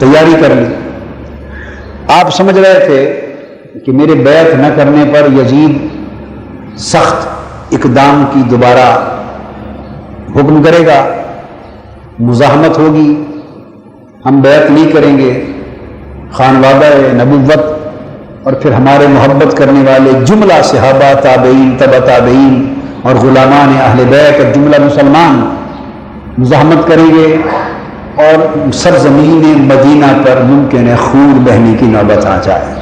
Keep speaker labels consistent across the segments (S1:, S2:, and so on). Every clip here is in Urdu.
S1: تیاری کر لی۔ آپ سمجھ رہے تھے کہ میرے بیعت نہ کرنے پر یزید سخت اقدام کی دوبارہ حکم کرے گا، مزاحمت ہوگی، ہم بیعت نہیں کریں گے، خانوادہ نبوت اور پھر ہمارے محبت کرنے والے جملہ صحابہ، تابعین، تبع تابعین اور غلامان اہل بیت اور جملہ مسلمان مزاحمت کریں گے اور سرزمین مدینہ پر ممکن ہے خون بہنے کی نوبت آ جائے۔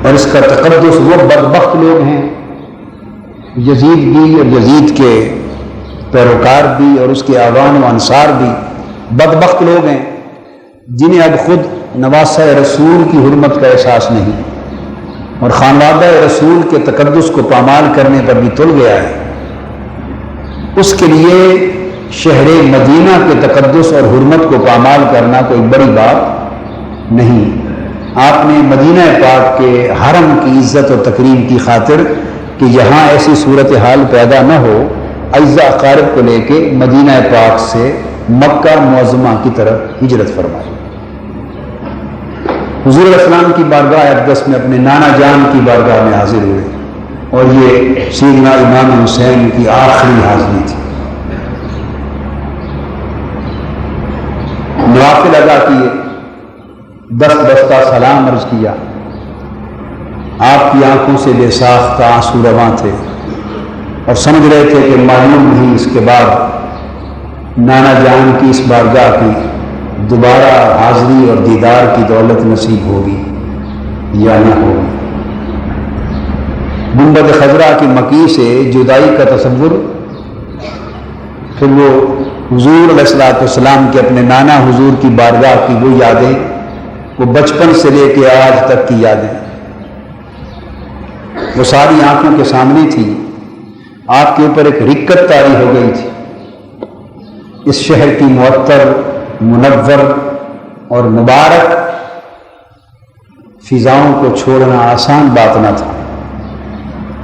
S1: اور اس کا تقدس وہ بدبخت لوگ ہیں، یزید بھی اور یزید کے پیروکار بھی اور اس کے اعوان و انصار بھی بدبخت لوگ ہیں، جنہیں اب خود نواسہ رسول کی حرمت کا احساس نہیں اور خانوادہ رسول کے تقدس کو پامال کرنے پر بھی تل گیا ہے۔ اس کے لیے شہر مدینہ کے تقدس اور حرمت کو پامال کرنا کوئی بڑی بات نہیں۔ آپ نے مدینہ پاک کے حرم کی عزت و تکریم کی خاطر کہ یہاں ایسی صورتحال پیدا نہ ہو، اعزاء اقارب کو لے کے مدینہ پاک سے مکہ معظمہ کی طرف ہجرت فرمائی۔ حضور علیہ السلام کی بارگاہ اقدس میں اپنے نانا جان کی بارگاہ میں حاضر ہوئے اور یہ سیدنا امام حسین کی آخری حاضری تھی۔ نوافل ادا کیے، دست بستہ سلام عرض کیا، آپ کی آنکھوں سے بے ساختہ آنسو رواں تھے اور سمجھ رہے تھے کہ معلوم نہیں اس کے بعد نانا جان کی اس بارگاہ کی دوبارہ حاضری اور دیدار کی دولت نصیب ہوگی یا نہ ہوگی۔ گنبد خضرا کی مکی سے جدائی کا تصور، پھر وہ حضور علیہ السلام کے اپنے نانا حضور کی بارگاہ کی وہ یادیں، وہ بچپن سے لے کے آج تک کی یادیں، وہ ساری آنکھوں کے سامنے تھی۔ آپ کے اوپر ایک رکت طاری ہو گئی تھی۔ اس شہر کی معطر، منور اور مبارک فضاؤں کو چھوڑنا آسان بات نہ تھا۔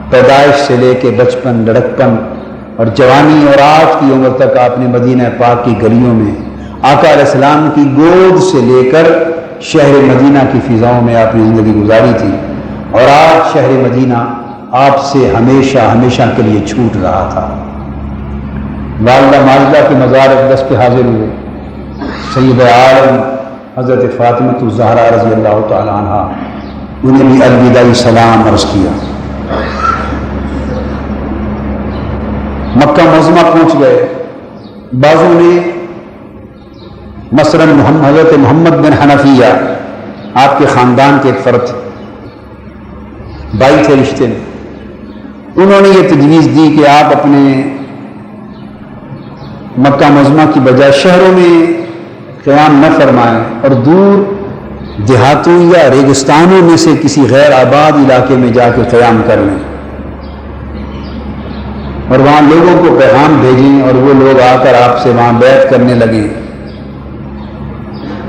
S1: پیدائش سے لے کے بچپن، لڑکپن اور جوانی اور آج کی عمر تک آپ نے مدینہ پاک کی گلیوں میں آقا علیہ السلام کی گود سے لے کر شہر مدینہ کی فضاؤں میں آپ نے زندگی گزاری تھی، اور آج شہر مدینہ آپ سے ہمیشہ ہمیشہ کے لیے چھوٹ رہا تھا۔ والدہ ماجدہ کے مزار اقدس پہ حاضر ہوئے، سید عالم حضرت فاطمہ الزہرا رضی اللہ تعالی عنہ، انہیں بھی الوداعی سلام عرض کیا۔ مکہ معظمہ پہنچ گئے۔ بعضوں نے مثلاً حضرت محمد بن حنفیہ، آپ کے خاندان کے ایک فرد تھے، بھائی تھے رشتے میں، انہوں نے یہ تجویز دی کہ آپ اپنے مکہ معظمہ کی بجائے شہروں میں قیام نہ فرمائیں اور دور دیہاتوں یا ریگستانوں میں سے کسی غیر آباد علاقے میں جا کے قیام کر لیں اور وہاں لوگوں کو پیغام بھیجیں اور وہ لوگ آ کر آپ سے وہاں بیعت کرنے لگیں،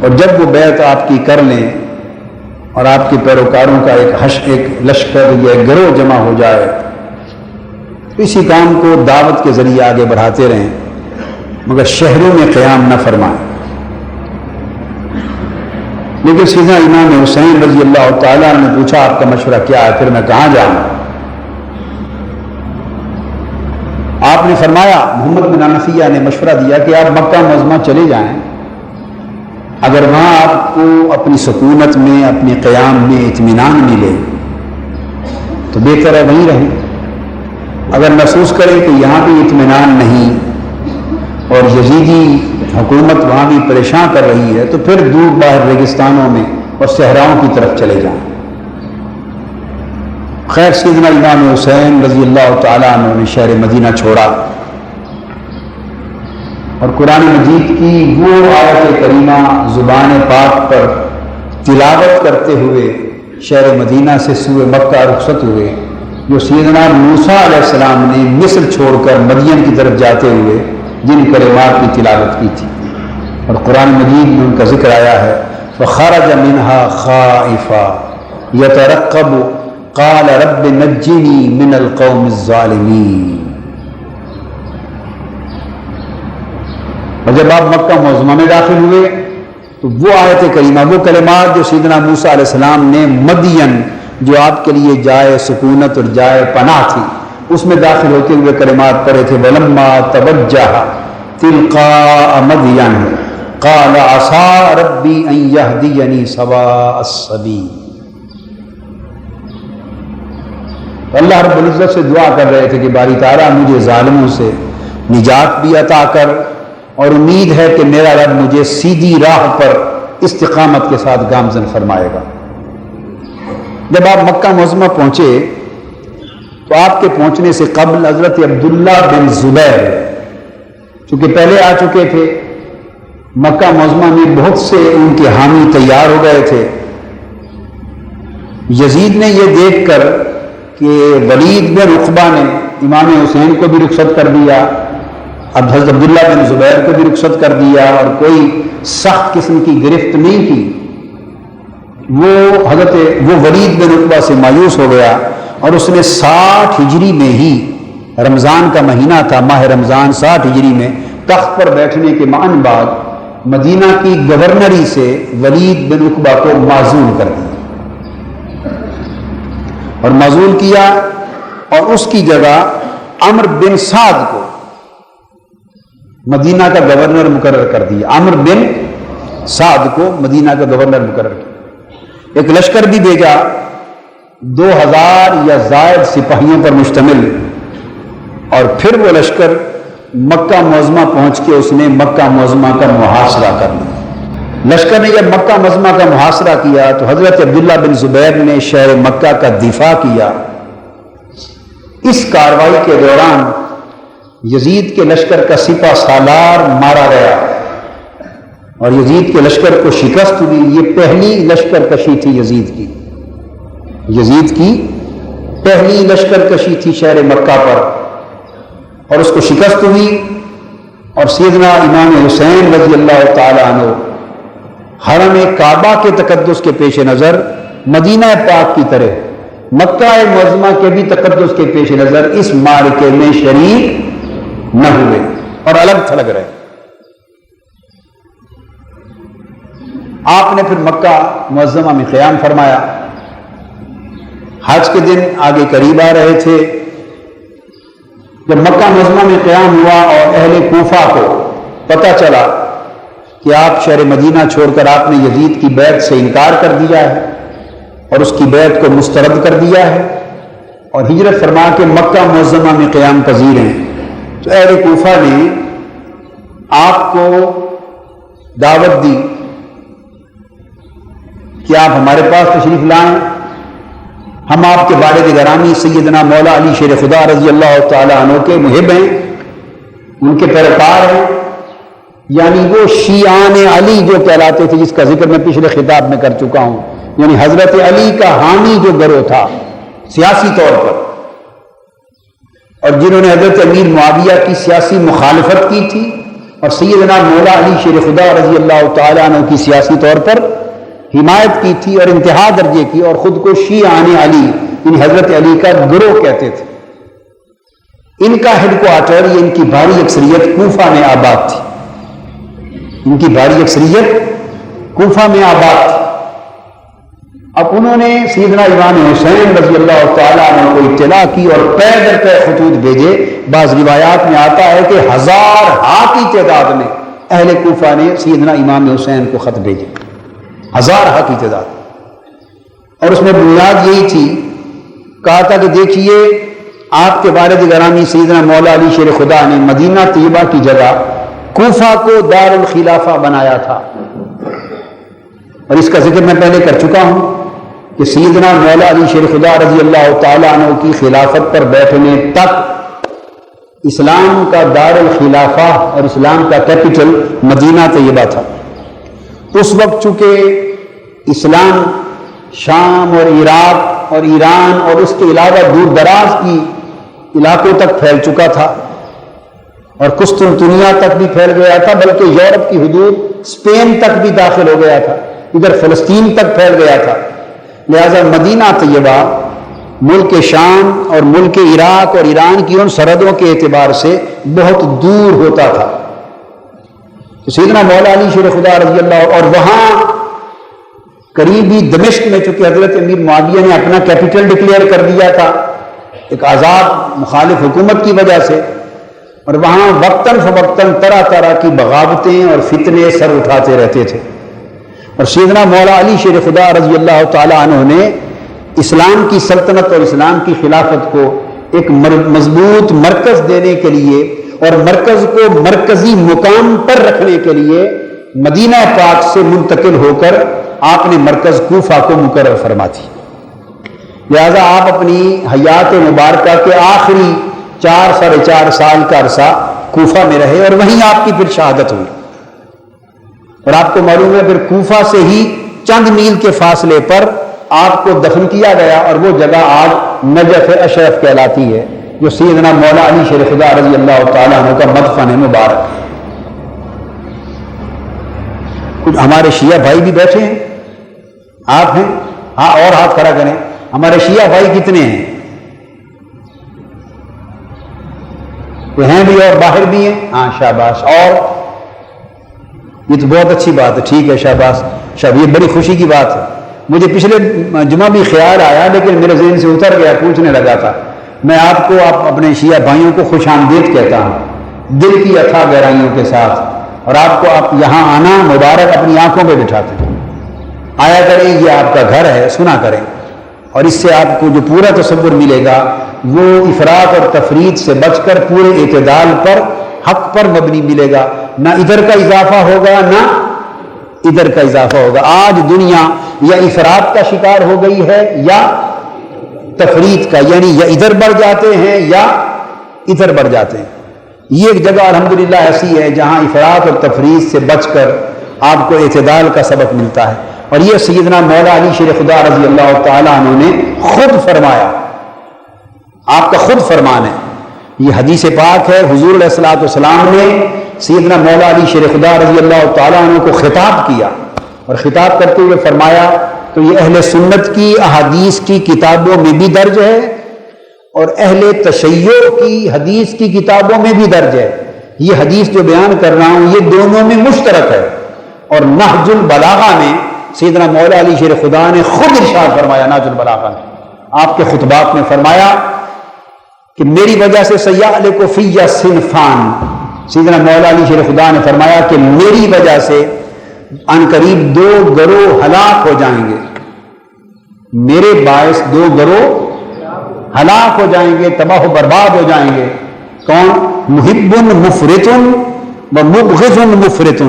S1: اور جب وہ بیعت آپ کی کر لیں اور آپ کے پیروکاروں کا ایک لشکر یا ایک گروہ جمع ہو جائے، اسی کام کو دعوت کے ذریعے آگے بڑھاتے رہیں، مگر شہروں میں قیام نہ فرمائیں۔ لیکن سیدنا امام حسین رضی اللہ تعالیٰ نے پوچھا آپ کا مشورہ کیا ہے، پھر میں کہاں جاؤں؟ آپ نے فرمایا، محمد بن حنفیہ نے مشورہ دیا کہ آپ مکہ معظمہ چلے جائیں، اگر وہاں آپ کو اپنی سکونت میں، اپنے قیام میں اطمینان ملے تو بہتر ہے وہیں رہیں، اگر محسوس کریں کہ یہاں بھی اطمینان نہیں اور یزیدی حکومت وہاں بھی پریشان کر رہی ہے تو پھر دور باہر ریگستانوں میں اور صحراؤں کی طرف چلے جائیں۔ خیر سیدنا امام حسین رضی اللہ تعالیٰ عنہ نے شہر مدینہ چھوڑا اور قرآن مجید کی وہ آیت کریمہ زبان پاک پر تلاوت کرتے ہوئے شہر مدینہ سے سوئے مکہ رخصت ہوئے، جو سیدنا موسیٰ علیہ السلام نے مصر چھوڑ کر مدین کی طرف جاتے ہوئے جن کلمات کی تلاوت کی تھی، اور قرآن مجید میں ان کا ذکر آیا ہے، فخرج منها خائفا یترقب قال رب نجنی من القوم الظالمین۔ اور جب آپ مکہ معظمہ میں داخل ہوئے تو وہ آیت کریمہ، وہ کلمات جو سیدنا موسیٰ علیہ السلام نے مدین، جو آپ کے لیے جائے سکونت اور جائے پناہ تھی، اس میں داخل ہوتے ہوئے کلمات پڑھے تھے، وَلَمَّا تَوَجَّهَ تِلْقَاءَ مَدْيَنَ قَالَ عَسَىٰ رَبِّي أَن يَهْدِيَنِي سَوَاءَ السَّبِيلِ۔ اللہ رب العزت سے دعا کر رہے تھے کہ باری تعالیٰ مجھے ظالموں سے نجات بھی عطا کر، اور امید ہے کہ میرا رب مجھے سیدھی راہ پر استقامت کے ساتھ گامزن فرمائے گا۔ جب آپ مکہ معظمہ پہنچے تو آپ کے پہنچنے سے قبل حضرت عبداللہ بن زبیر، چونکہ پہلے آ چکے تھے، مکہ معظمہ میں بہت سے ان کے حامی تیار ہو گئے تھے۔ یزید نے یہ دیکھ کر کہ ولید بن عقبہ نے امام حسین کو بھی رخصت کر دیا، اب حضرت عبداللہ بن زبیر کو بھی رخصت کر دیا، اور کوئی سخت قسم کی گرفت نہیں کی، وہ ولید بن عقبہ سے مایوس ہو گیا، اور اس نے 60 ہجری میں ہی، رمضان کا مہینہ تھا، ماہ رمضان، 60 ہجری میں تخت پر بیٹھنے کے معن بعد مدینہ کی گورنری سے ولید بن عقبہ کو معزول کر دیا، اور معزول کیا، اور اس کی جگہ عمرو بن سعد کو مدینہ کا گورنر مقرر کر دیا۔ عمرو بن سعد کو مدینہ کا گورنر مقرر کیا۔ ایک لشکر بھی بھیجا، 2000 یا زائد سپاہیوں پر مشتمل، اور پھر وہ لشکر مکہ معظمہ پہنچ کے اس نے مکہ معظمہ کا محاصرہ کر لیا۔ لشکر نے جب مکہ معظمہ کا محاصرہ کیا تو حضرت عبداللہ بن زبیر نے شہر مکہ کا دفاع کیا۔ اس کارروائی کے دوران یزید کے لشکر کا سپہ سالار مارا گیا، اور یزید کے لشکر کو شکست ہوئی۔ یہ پہلی لشکر کشی تھی یزید کی، یزید کی پہلی لشکر کشی تھی شہر مکہ پر، اور اس کو شکست ہوئی، اور سیدنا امام حسین رضی اللہ تعالی عنہ حرم کعبہ کے تقدس کے پیش نظر مدینہ پاک کی طرح مکہ معظمہ کے بھی تقدس کے پیش نظر اس معرکے میں شریک نہ ہوئے اور الگ تھلگ رہے۔ آپ نے پھر مکہ معظمہ میں قیام فرمایا۔ حج کے دن آگے قریب آ رہے تھے، جب مکہ معظمہ میں قیام ہوا اور اہل کوفہ کو پتہ چلا کہ آپ شہر مدینہ چھوڑ کر آپ نے یزید کی بیعت سے انکار کر دیا ہے اور اس کی بیعت کو مسترد کر دیا ہے اور ہجرت فرما کے مکہ معظمہ میں قیام پذیر ہیں، تو اہل کوفہ نے آپ کو دعوت دی کہ آپ ہمارے پاس تشریف لائیں، ہم آپ کے والد گرامی سیدنا مولا علی شیر خدا رضی اللہ تعالی عنہ کے محب ہیں، ان کے پیروکار ہیں، یعنی وہ شیعان علی جو کہلاتے تھے، جس کا ذکر میں پچھلے خطاب میں کر چکا ہوں، یعنی حضرت علی کا حامی جو گروہ تھا سیاسی طور پر، اور جنہوں نے حضرت امیر معاویہ کی سیاسی مخالفت کی تھی اور سیدنا مولا علی شیر خدا رضی اللہ تعالی عنہ کی سیاسی طور پر حمایت کی تھی اور انتہا درجے کی، اور خود کو شیعان علی یعنی حضرت علی کا گروہ کہتے تھے۔ ان کا ہیڈ کوارٹر، یہ ان کی بھاری اکثریت کوفہ میں آباد تھی، ان کی بھاری اکثریت کوفہ میں آباد تھی۔ اب انہوں نے سیدنا امام حسین رضی اللہ تعالیٰ عنہ کو اطلاع کی اور پے در پے خطوط بھیجے۔ بعض روایات میں آتا ہے کہ 1000 کی تعداد میں اہل کوفہ نے سیدنا امام حسین کو خط بھیجے، 1000 کی تعداد، اور اس میں بنیاد یہی تھی، کہا تھا کہ دیکھیے آپ کے والد گرامی سیدنا مولا علی شیر خدا نے مدینہ طیبہ کی جگہ کوفہ کو دار الخلافہ بنایا تھا، اور اس کا ذکر میں پہلے کر چکا ہوں کہ سیدنا مولا علی شیر خدا رضی اللہ تعالی عنہ کی خلافت پر بیٹھنے تک اسلام کا دار الخلافہ اور اسلام کا کیپٹل مدینہ طیبہ تھا۔ اس وقت چونکہ اسلام شام اور عراق اور ایران اور اس کے علاوہ دور دراز کی علاقوں تک پھیل چکا تھا، اور قسطنطنیہ تک بھی پھیل گیا تھا، بلکہ یورپ کی حدود اسپین تک بھی داخل ہو گیا تھا، ادھر فلسطین تک پھیل گیا تھا۔ لہذا مدینہ طیبہ ملک شام اور ملک عراق اور ایران کی ان سرحدوں کے اعتبار سے بہت دور ہوتا تھا، تو سیدنا مولا علی شیر خدا رضی اللہ، اور وہاں قریبی دمشق میں چونکہ حضرت امیر معاویہ نے اپنا کیپٹل ڈکلیئر کر دیا تھا ایک آزاد مخالف حکومت کی وجہ سے، اور وہاں وقتاً فوقتاً طرح طرح کی بغاوتیں اور فتنے سر اٹھاتے رہتے تھے، اور سیدنا مولا علی شیر خدا رضی اللہ تعالی عنہ نے اسلام کی سلطنت اور اسلام کی خلافت کو ایک مضبوط مرکز دینے کے لیے اور مرکز کو مرکزی مقام پر رکھنے کے لیے مدینہ پاک سے منتقل ہو کر آپ نے مرکز کوفہ کو مقرر فرما دی۔ لہذا آپ اپنی حیات مبارکہ کے آخری 4 سال کا عرصہ کوفہ میں رہے، اور وہیں آپ کی پھر شہادت ہوئی، اور آپ کو معلوم ہے پھر کوفہ سے ہی چند میل کے فاصلے پر آپ کو دفن کیا گیا، اور وہ جگہ آج نجف اشرف کہلاتی ہے، جو سیدنا مولا علی شیر خدا رضی اللہ تعالیٰ عنہ کا مدفن مبارک ہے۔ کچھ ہمارے شیعہ بھائی بھی بیٹھے ہیں، آپ ہیں؟ ہاں، اور ہاتھ کھڑا کریں۔ ہمارے شیعہ بھائی کتنے ہیں؟ کوئی ہیں بھی اور باہر بھی ہیں؟ ہاں، شاباش۔ اور یہ تو بہت اچھی بات ہے، ٹھیک ہے، شاباش شاباش، یہ بڑی خوشی کی بات ہے۔ مجھے پچھلے جمعہ بھی خیال آیا لیکن میرے ذہن سے اتر گیا، پوچھنے لگا تھا۔ میں آپ کو اپنے شیعہ بھائیوں کو خوش آمدید کہتا ہوں دل کی اتھا گہرائیوں کے ساتھ، اور آپ یہاں آنا مبارک اپنی آنکھوں پہ بٹھاتے ہیں۔ آیا کریں، یہ آپ کا گھر ہے، سنا کریں، اور اس سے آپ کو جو پورا تصور ملے گا وہ افراط اور تفریط سے بچ کر پورے اعتدال پر، حق پر مبنی ملے گا، نہ ادھر کا اضافہ ہوگا نہ ادھر کا اضافہ ہوگا۔ آج دنیا یا افراط کا شکار ہو گئی ہے یا تفریط کا، یعنی یا ادھر بڑھ جاتے ہیں یا ادھر بڑھ جاتے ہیں۔ یہ ایک جگہ الحمدللہ ایسی ہے جہاں افراط اور تفریط سے بچ کر آپ کو اعتدال کا سبق ملتا ہے، اور یہ سیدنا مولا علی شیر خدا رضی اللہ تعالیٰ عنہ نے خود فرمایا، آپ کا خود فرمان ہے۔ یہ حدیث پاک ہے، حضور علیہ الصلوۃ والسلام نے سیدنا مولا علی شیر خدا رضی اللہ تعالیٰ عنہ کو خطاب کیا، اور خطاب کرتے ہوئے فرمایا، تو یہ اہل سنت کی احادیث کی کتابوں میں بھی درج ہے اور اہل تشیع کی حدیث کی کتابوں میں بھی درج ہے۔ یہ حدیث جو بیان کر رہا ہوں یہ دونوں میں مشترک ہے، اور نہج البلاغہ میں سیدنا مولا علی شیر خدا نے خود ارشاد فرمایا، نہج البلاغہ میں آپ کے خطبات میں فرمایا کہ میری وجہ سے سیألک فی صنفان، سیدنا مولا علی شیر خدا نے فرمایا کہ میری وجہ سے ان قریب 2 گروہ ہلاک ہو جائیں گے، میرے باعث 2 گروہ ہلاک ہو جائیں گے، تباہ و برباد ہو جائیں گے۔ کون؟ محب مفرط و مبغض مفرط۔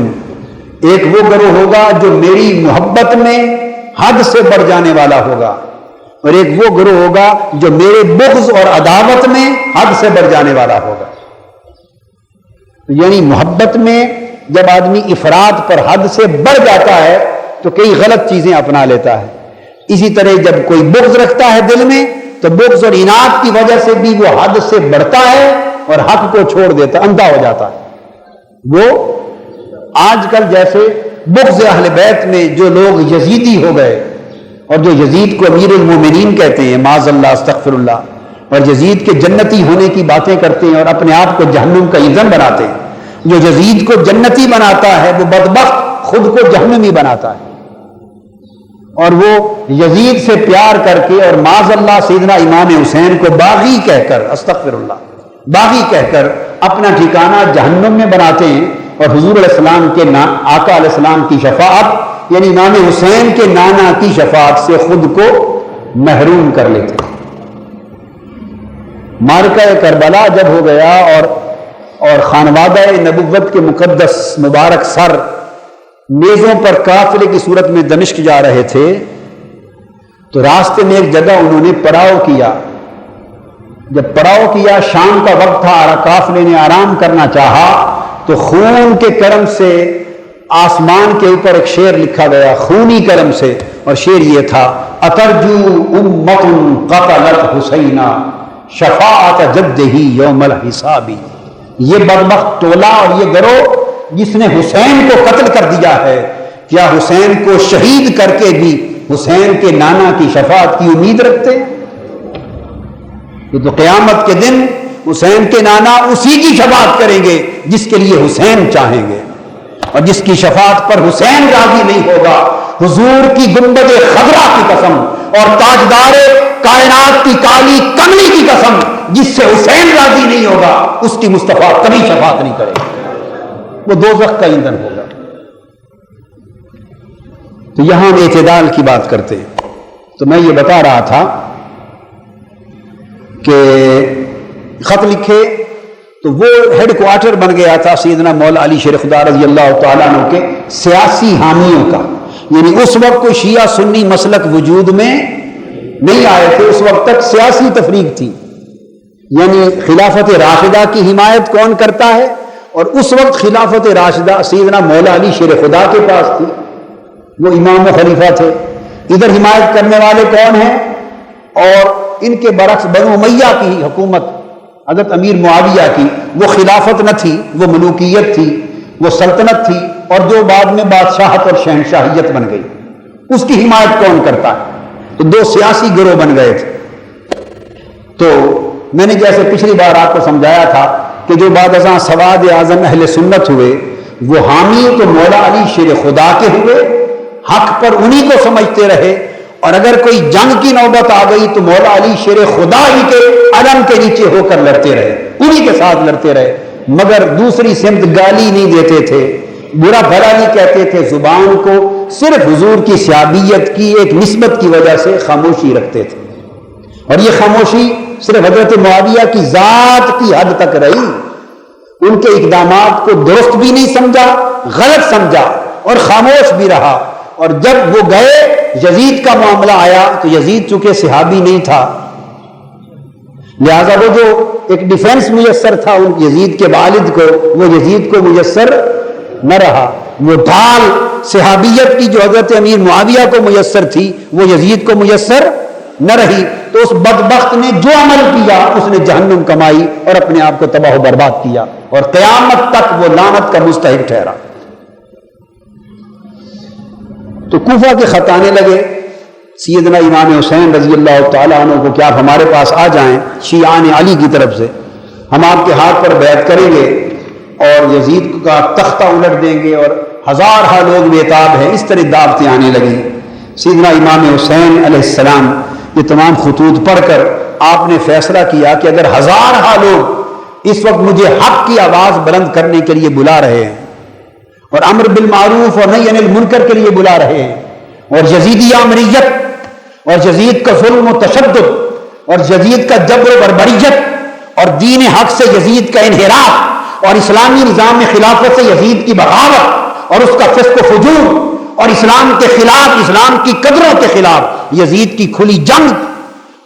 S1: ایک وہ گروہ ہوگا جو میری محبت میں حد سے بڑھ جانے والا ہوگا، اور ایک وہ گروہ ہوگا جو میرے بغض اور عداوت میں حد سے بڑھ جانے والا ہوگا۔ یعنی محبت میں جب آدمی افراط پر حد سے بڑھ جاتا ہے تو کئی غلط چیزیں اپنا لیتا ہے، اسی طرح جب کوئی بغض رکھتا ہے دل میں تو بغض اور عناد کی وجہ سے بھی وہ حد سے بڑھتا ہے اور حق کو چھوڑ دیتا، اندھا ہو جاتا ہے۔ وہ آج کل جیسے بغض اہل بیت میں جو لوگ یزیدی ہو گئے، اور جو یزید کو امیر المومنین کہتے ہیں، معاذ اللہ استغفر اللہ، اور یزید کے جنتی ہونے کی باتیں کرتے ہیں اور اپنے آپ کو جہنم کا ایندھن بناتے ہیں۔ جو یزید کو جنتی بناتا ہے وہ بدبخت خود کو جہنمی بناتا ہے، اور وہ یزید سے پیار کر کے اور معاذ اللہ سیدنا امام حسین کو باغی کہہ کر، استغفر اللہ، باغی کہہ کر اپنا ٹھکانہ جہنم میں بناتے ہیں، اور حضور علیہ السلام کے آقا علیہ السلام کی شفاعت یعنی امام حسین کے نانا کی شفاعت سے خود کو محروم کر لیتے ہیں۔ معرکہ کربلا جب ہو گیا اور خانوادہ نبوت کے مقدس مبارک سر میزوں پر قافلے کی صورت میں دمشق جا رہے تھے، تو راستے میں ایک جگہ انہوں نے پڑاؤ کیا۔ جب پڑاؤ کیا، شام کا وقت تھا، قافلے نے آرام کرنا چاہا، تو خون کے کرم سے آسمان کے اوپر ایک شعر لکھا گیا، خونی کرم سے، اور شعر یہ تھا، اترجو امت قتلت حسینا شفاعت جدہ یوم الحسابی۔ یہ بدبخت ٹولہ اور یہ گروہ جس نے حسین کو قتل کر دیا ہے، کیا حسین کو شہید کر کے بھی حسین کے نانا کی شفاعت کی امید رکھتے ہیں؟ یہ تو قیامت کے دن حسین کے نانا اسی کی شفاعت کریں گے جس کے لیے حسین چاہیں گے۔ اور جس کی شفاعت پر حسین راضی نہیں ہوگا، حضور کی گنبد خضرا کی قسم اور تاجدار کائنات کی کالی کملی کی قسم، جس سے حسین راضی نہیں ہوگا اس کی مصطفیٰ کبھی شفاعت نہیں کرے گا، وہ دوزخ کا ایندھن ہوگا۔ تو یہاں ہم اعتدال کی بات کرتے ہیں۔ تو میں یہ بتا رہا تھا کہ خط لکھے تو وہ ہیڈ کوارٹر بن گیا تھا سیدنا مولا علی شیر خدا رضی اللہ تعالیٰ عنہ کے سیاسی حامیوں کا، یعنی اس وقت کوئی شیعہ سنی مسلک وجود میں نہیں آئے تھے، اس وقت تک سیاسی تفریق تھی، یعنی خلافت راشدہ کی حمایت کون کرتا ہے، اور اس وقت خلافت راشدہ سیدنا مولا علی شیر خدا کے پاس تھی، وہ امام و خلیفہ تھے، ادھر حمایت کرنے والے کون ہیں، اور ان کے برعکس بنو امیہ کی حکومت حضرت امیر معاویہ کی، وہ خلافت نہ تھی، وہ ملوکیت تھی، وہ سلطنت تھی، اور جو بعد میں بادشاہت اور شہنشاہیت بن گئی، اس کی حمایت کون کرتا ہے؟ تو دو سیاسی گروہ بن گئے تھے۔ تو میں نے جیسے پچھلی بار آپ کو سمجھایا تھا کہ جو بعد ازاں سواد اعظم اہل سنت ہوئے، وہ حامی تو مولا علی شیر خدا کے ہوئے، حق پر انہی کو سمجھتے رہے، اور اگر کوئی جنگ کی نوبت آ گئی تو مولا علی شیر خدا ہی کے علم کے نیچے ہو کر لڑتے رہے، انہی کے ساتھ لڑتے رہے، مگر دوسری سمت گالی نہیں دیتے تھے، برا بھلا نہیں کہتے تھے، زبان کو صرف حضور کی صحابیت کی ایک نسبت کی وجہ سے خاموشی رکھتے تھے، اور یہ خاموشی صرف حضرت معاویہ کی ذات کی حد تک رہی، ان کے اقدامات کو درست بھی نہیں سمجھا، غلط سمجھا اور خاموش بھی رہا، اور جب وہ گئے یزید کا معاملہ آیا تو یزید چونکہ صحابی نہیں تھا، لہذا وہ جو ایک ڈیفنس میسر تھا ان یزید کے والد کو، وہ یزید کو میسر نہ رہا، وہ ڈھال صحابیت کی جو حضرت امیر معاویہ کو میسر تھی وہ یزید کو میسر نہ رہی، تو اس بدبخت نے جو عمل کیا اس نے جہنم کمائی اور اپنے آپ کو تباہ و برباد کیا، اور قیامت تک وہ لعنت کا مستحق ٹھہرا۔ تو کوفہ کے خط آنے لگے، سیدنا امام حسین رضی اللہ تعالیٰ عنہ کو کہ آپ ہمارے پاس آ جائیں شیعان علی کی طرف سے، ہم آپ کے ہاتھ پر بیعت کریں گے اور یزید کا تختہ الٹ دیں گے، اور ہزارہ لوگ بےتاب ہیں، اس طرح دعوتیں آنے لگیں۔ سیدنا امام حسین علیہ السلام یہ تمام خطوط پڑھ کر آپ نے فیصلہ کیا کہ اگر ہزارہ لوگ اس وقت مجھے حق کی آواز بلند کرنے کے لیے بلا رہے ہیں، اور امر بالمعروف اور نہی عن المنکر کے لیے بلا رہے ہیں، اور یزیدی آمریت اور یزید کا ظلم و تشدد اور یزید کا جبر و بربریت اور دین حق سے یزید کا انحراف اور اسلامی نظام میں خلافت سے یزید کی بغاوت اور اس کا فسق و فجور اور اسلام کے خلاف، اسلام کی قدروں کے خلاف یزید کی کھلی جنگ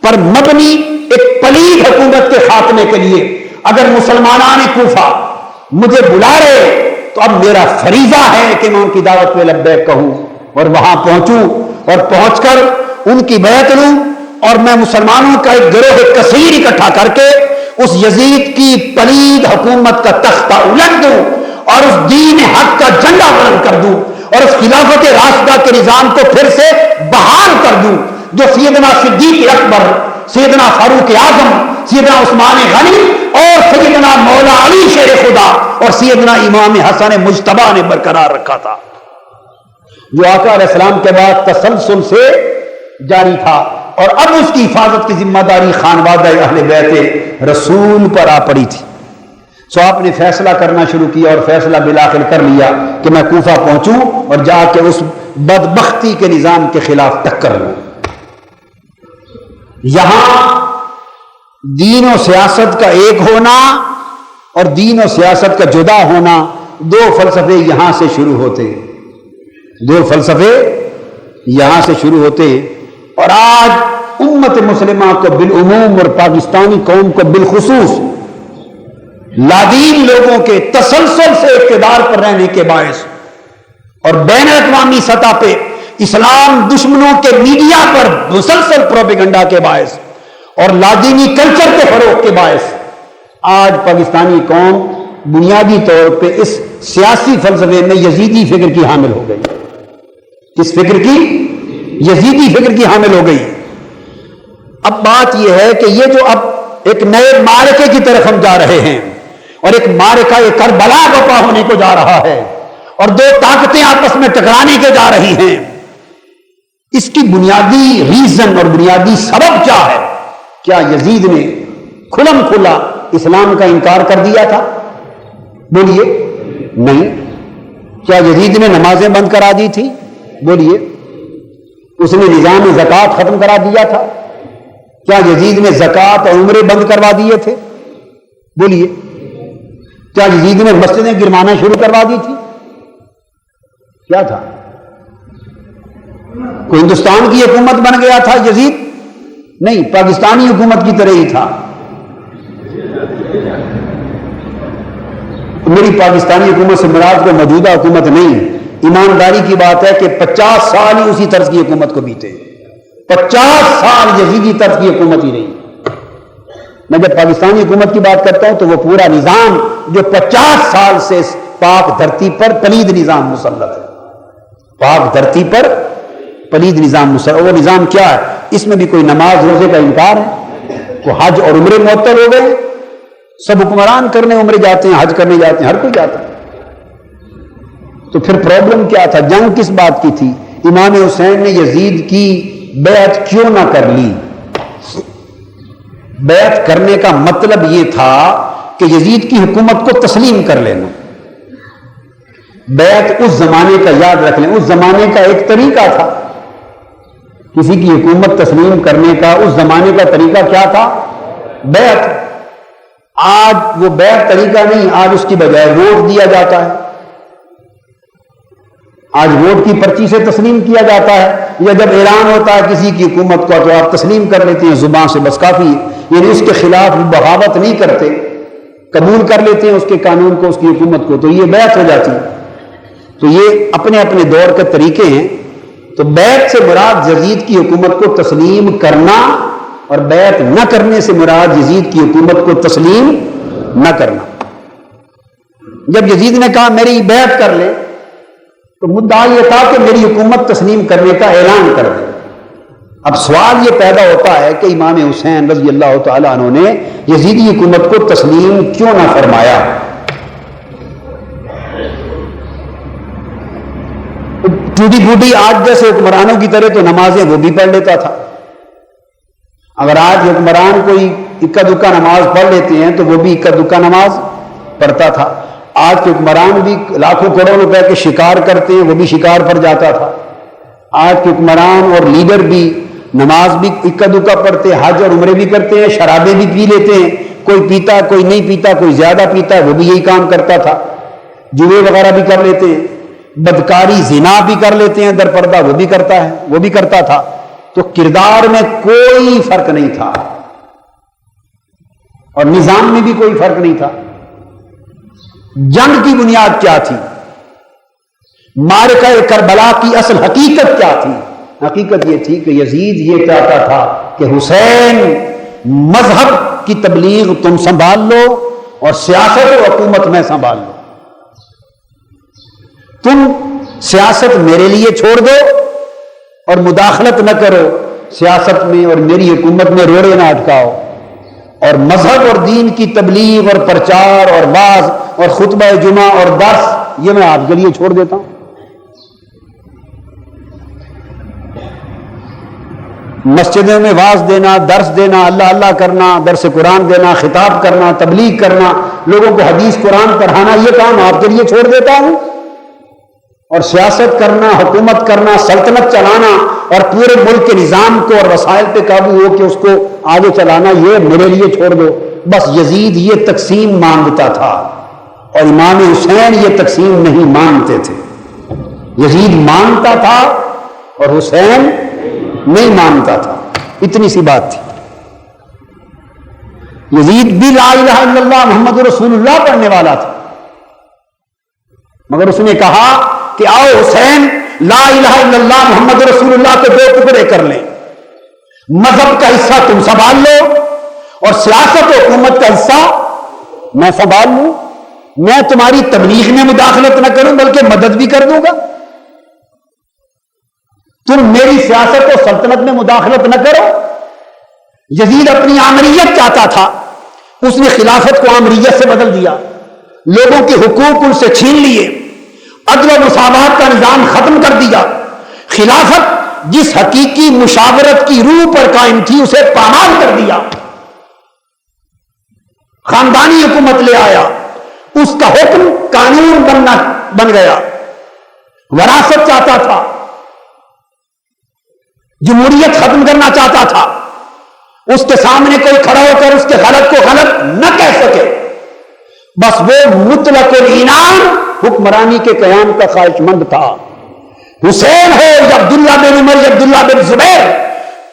S1: پر مبنی ایک پلید حکومت کے خاتمے کے لیے اگر مسلمانان کوفہ مجھے بلا رہے تو اب میرا فریضہ ہے کہ میں ان کی دعوت پہ لبیک کہوں اور وہاں پہنچوں، اور پہنچ کر ان کی بیعت لوں، اور میں مسلمانوں کا ایک گروہ کثیر اکٹھا کر کے اس یزید کی پلید حکومت کا تختہ الٹ دوں اور اس دین حق کا جھنڈا بلند کر دوں اور اس خلافت راشدہ کے نظام کو پھر سے بحال کر دوں جو سیدنا صدیق اکبر، سیدنا فاروق اعظم، سیدنا عثمان غنی اور سیدنا مولا علی شیر خدا اور سیدنا امام حسن مجتبی نے برقرار رکھا تھا، جو آقا علیہ السلام کے بعد تسلسل سے جاری تھا، اور اب اس کی حفاظت کی ذمہ داری خانوادہ اہل بیت رسول پر آ پڑی تھی۔ سو آپ نے فیصلہ کرنا شروع کیا اور فیصلہ بالآخر کر لیا کہ میں کوفہ پہنچوں اور جا کے اس بدبختی کے نظام کے خلاف ٹکر لوں۔ یہاں دین و سیاست کا ایک ہونا اور دین و سیاست کا جدا ہونا، دو فلسفے یہاں سے شروع ہوتے، دو فلسفے یہاں سے شروع ہوتے، اور آج امت مسلمہ کو بالعموم اور پاکستانی قوم کو بالخصوص لادین لوگوں کے تسلسل سے اقتدار پر رہنے کے باعث اور بین الاقوامی سطح پہ اسلام دشمنوں کے میڈیا پر مسلسل پروپیگنڈا کے باعث اور لادینی کلچر کے فروغ کے باعث آج پاکستانی قوم بنیادی طور پہ اس سیاسی فلسفے میں یزیدی فکر کی حامل ہو گئی، اس فکر کی یزیدی فکر کی حامل ہو گئی۔ اب بات یہ ہے کہ یہ جو اب ایک نئے معرکے کی طرف ہم جا رہے ہیں اور ایک معرکہ کربلا برپا ہونے کو جا رہا ہے، اور دو طاقتیں آپس میں ٹکرانے کے جا رہی ہیں، اس کی بنیادی ریزن اور بنیادی سبب کیا ہے؟ کیا یزید نے کھلم کھلا اسلام کا انکار کر دیا تھا؟ بولیے نہیں۔ کیا یزید نے نمازیں بند کرا دی تھی؟ بولیے۔ اس نے نظام زکوٰۃ ختم کرا دیا تھا؟ کیا یزید نے زکوٰۃ اور عمرے بند کروا دیے تھے؟ بولیے۔ کیا یزید نے مسجدیں گروانا شروع کروا دی تھی؟ کیا تھا؟ کوئی ہندوستان کی حکومت بن گیا تھا یزید؟ نہیں، پاکستانی حکومت کی طرح ہی تھا۔ میری پاکستانی حکومت سے مراد کو موجودہ حکومت نہیں، ایمانداری کی بات ہے کہ 50 سال ہی اسی طرز کی حکومت کو بیتے، 50 سال یزیدی طرز کی حکومت ہی رہی۔ میں جب پاکستانی حکومت کی بات کرتا ہوں تو وہ پورا نظام جو 50 سال سے پاک دھرتی پر پلید نظام مسلط ہے، پاک دھرتی پر پلید نظام مسلط، وہ نظام کیا ہے؟ اس میں بھی کوئی نماز روزے کا انکار ہے؟ کوئی حج اور عمرے معطل ہو گئے؟ سب حکمران کرنے عمرے جاتے ہیں، حج کرنے جاتے ہیں، ہر کوئی جاتا ہے۔ تو پھر پرابلم کیا تھا؟ جنگ کس بات کی تھی؟ امام حسین نے یزید کی بیعت کیوں نہ کر لی؟ بیعت کرنے کا مطلب یہ تھا کہ یزید کی حکومت کو تسلیم کر لینا۔ بیعت اس زمانے کا یاد رکھ لیں، اس زمانے کا ایک طریقہ تھا کسی کی حکومت تسلیم کرنے کا، اس زمانے کا طریقہ کیا تھا؟ بیعت۔ آج وہ بیعت طریقہ نہیں، آج اس کی بجائے ووٹ دیا جاتا ہے، آج ووٹ کی پرچی سے تسلیم کیا جاتا ہے، یا جب اعلان ہوتا ہے کسی کی حکومت کا تو آپ تسلیم کر لیتے ہیں زبان سے، بس کافی ہے، یعنی اس کے خلاف بغاوت نہیں کرتے، قبول کر لیتے ہیں اس کے قانون کو، اس کی حکومت کو، تو یہ بیعت ہو جاتی ہے۔ تو یہ اپنے اپنے دور کے طریقے ہیں۔ تو بیعت سے مراد یزید کی حکومت کو تسلیم کرنا، اور بیعت نہ کرنے سے مراد یزید کی حکومت کو تسلیم نہ کرنا۔ جب یزید نے کہا میری بیعت کر لے تو مدعا یہ تھا کہ میری حکومت تسلیم کرنے کا اعلان کر دے۔ اب سوال یہ پیدا ہوتا ہے کہ امام حسین رضی اللہ تعالیٰ عنہ نے یزیدی حکومت کو تسلیم کیوں نہ فرمایا؟ ٹوٹی پھوٹی آج جیسے حکمرانوں کی طرح تو نمازیں وہ بھی پڑھ لیتا تھا۔ اگر آج حکمران کوئی اکا دکا نماز پڑھ لیتے ہیں تو وہ بھی اکا دکا نماز پڑھتا تھا۔ آج کے حکمران بھی لاکھوں کروڑوں روپے کے شکار کرتے ہیں، وہ بھی شکار پر جاتا تھا۔ آج کے حکمران اور لیڈر بھی نماز بھی اکا دکا پڑھتے، حج اور عمرے بھی کرتے ہیں، شرابیں بھی پی لیتے ہیں، کوئی پیتا کوئی نہیں پیتا، کوئی زیادہ پیتا ہے، وہ بھی یہی کام کرتا تھا۔ جوئے وغیرہ بھی کر لیتے ہیں، بدکاری زنا بھی کر لیتے ہیں در پردہ، وہ بھی کرتا ہے، وہ بھی کرتا تھا۔ تو کردار میں کوئی فرق نہیں تھا اور نظام میں بھی کوئی فرق نہیں تھا۔ جنگ کی بنیاد کیا تھی؟ معرکہ کربلا کی اصل حقیقت کیا تھی؟ حقیقت یہ تھی کہ یزید یہ چاہتا تھا کہ حسین مذہب کی تبلیغ تم سنبھال لو اور سیاست و حکومت میں سنبھال لو، تم سیاست میرے لیے چھوڑ دو اور مداخلت نہ کرو سیاست میں، اور میری حکومت میں روڑے نہ اٹکاؤ، اور مذہب اور دین کی تبلیغ اور پرچار اور واعظ اور خطبہ جمعہ اور درس یہ میں آپ کے لیے چھوڑ دیتا ہوں۔ مسجدوں میں واعظ دینا، درس دینا، اللہ اللہ کرنا، درس قرآن دینا، خطاب کرنا، تبلیغ کرنا، لوگوں کو حدیث قرآن پڑھانا، یہ کام آپ کے لیے چھوڑ دیتا ہوں، اور سیاست کرنا، حکومت کرنا، سلطنت چلانا اور پورے ملک کے نظام کو اور وسائل پہ قابو ہو کے اس کو آگے چلانا، یہ میرے لیے چھوڑ دو۔ بس یزید یہ تقسیم مانگتا تھا اور امام حسین یہ تقسیم نہیں مانتے تھے۔ یزید مانتا تھا اور حسین نہیں مانتا تھا، اتنی سی بات تھی۔ یزید بھی لا الہ الا اللہ محمد رسول اللہ پڑھنے والا تھا، مگر اس نے کہا کہ آؤ حسین لا الہ الا اللہ محمد رسول اللہ کے 2 ٹکڑے کر لیں، مذہب کا حصہ تم سنبھال لو اور سیاست و حکومت کا حصہ میں سنبھال لوں، میں تمہاری تبلیغ میں مداخلت نہ کروں بلکہ مدد بھی کر دوں گا، تم میری سیاست و سلطنت میں مداخلت نہ کرو۔ یزید اپنی آمریت چاہتا تھا، اس نے خلافت کو آمریت سے بدل دیا، لوگوں کے حقوق ان سے چھین لیے، عدل و مساوات کا نظام ختم کر دیا، خلافت جس حقیقی مشاورت کی روح پر قائم تھی اسے پامال کر دیا، خاندانی حکومت لے آیا، اس کا حکم قانون بن گیا، وراثت چاہتا تھا، جمہوریت ختم کرنا چاہتا تھا، اس کے سامنے کوئی کھڑا ہو کر اس کے غلط کو غلط نہ کہہ سکے، بس وہ مطلق العنان حکمرانی کے قیام کا خواہش مند تھا۔ حسین ہو یا عبداللہ بن عمر یا عبداللہ بن زبیر،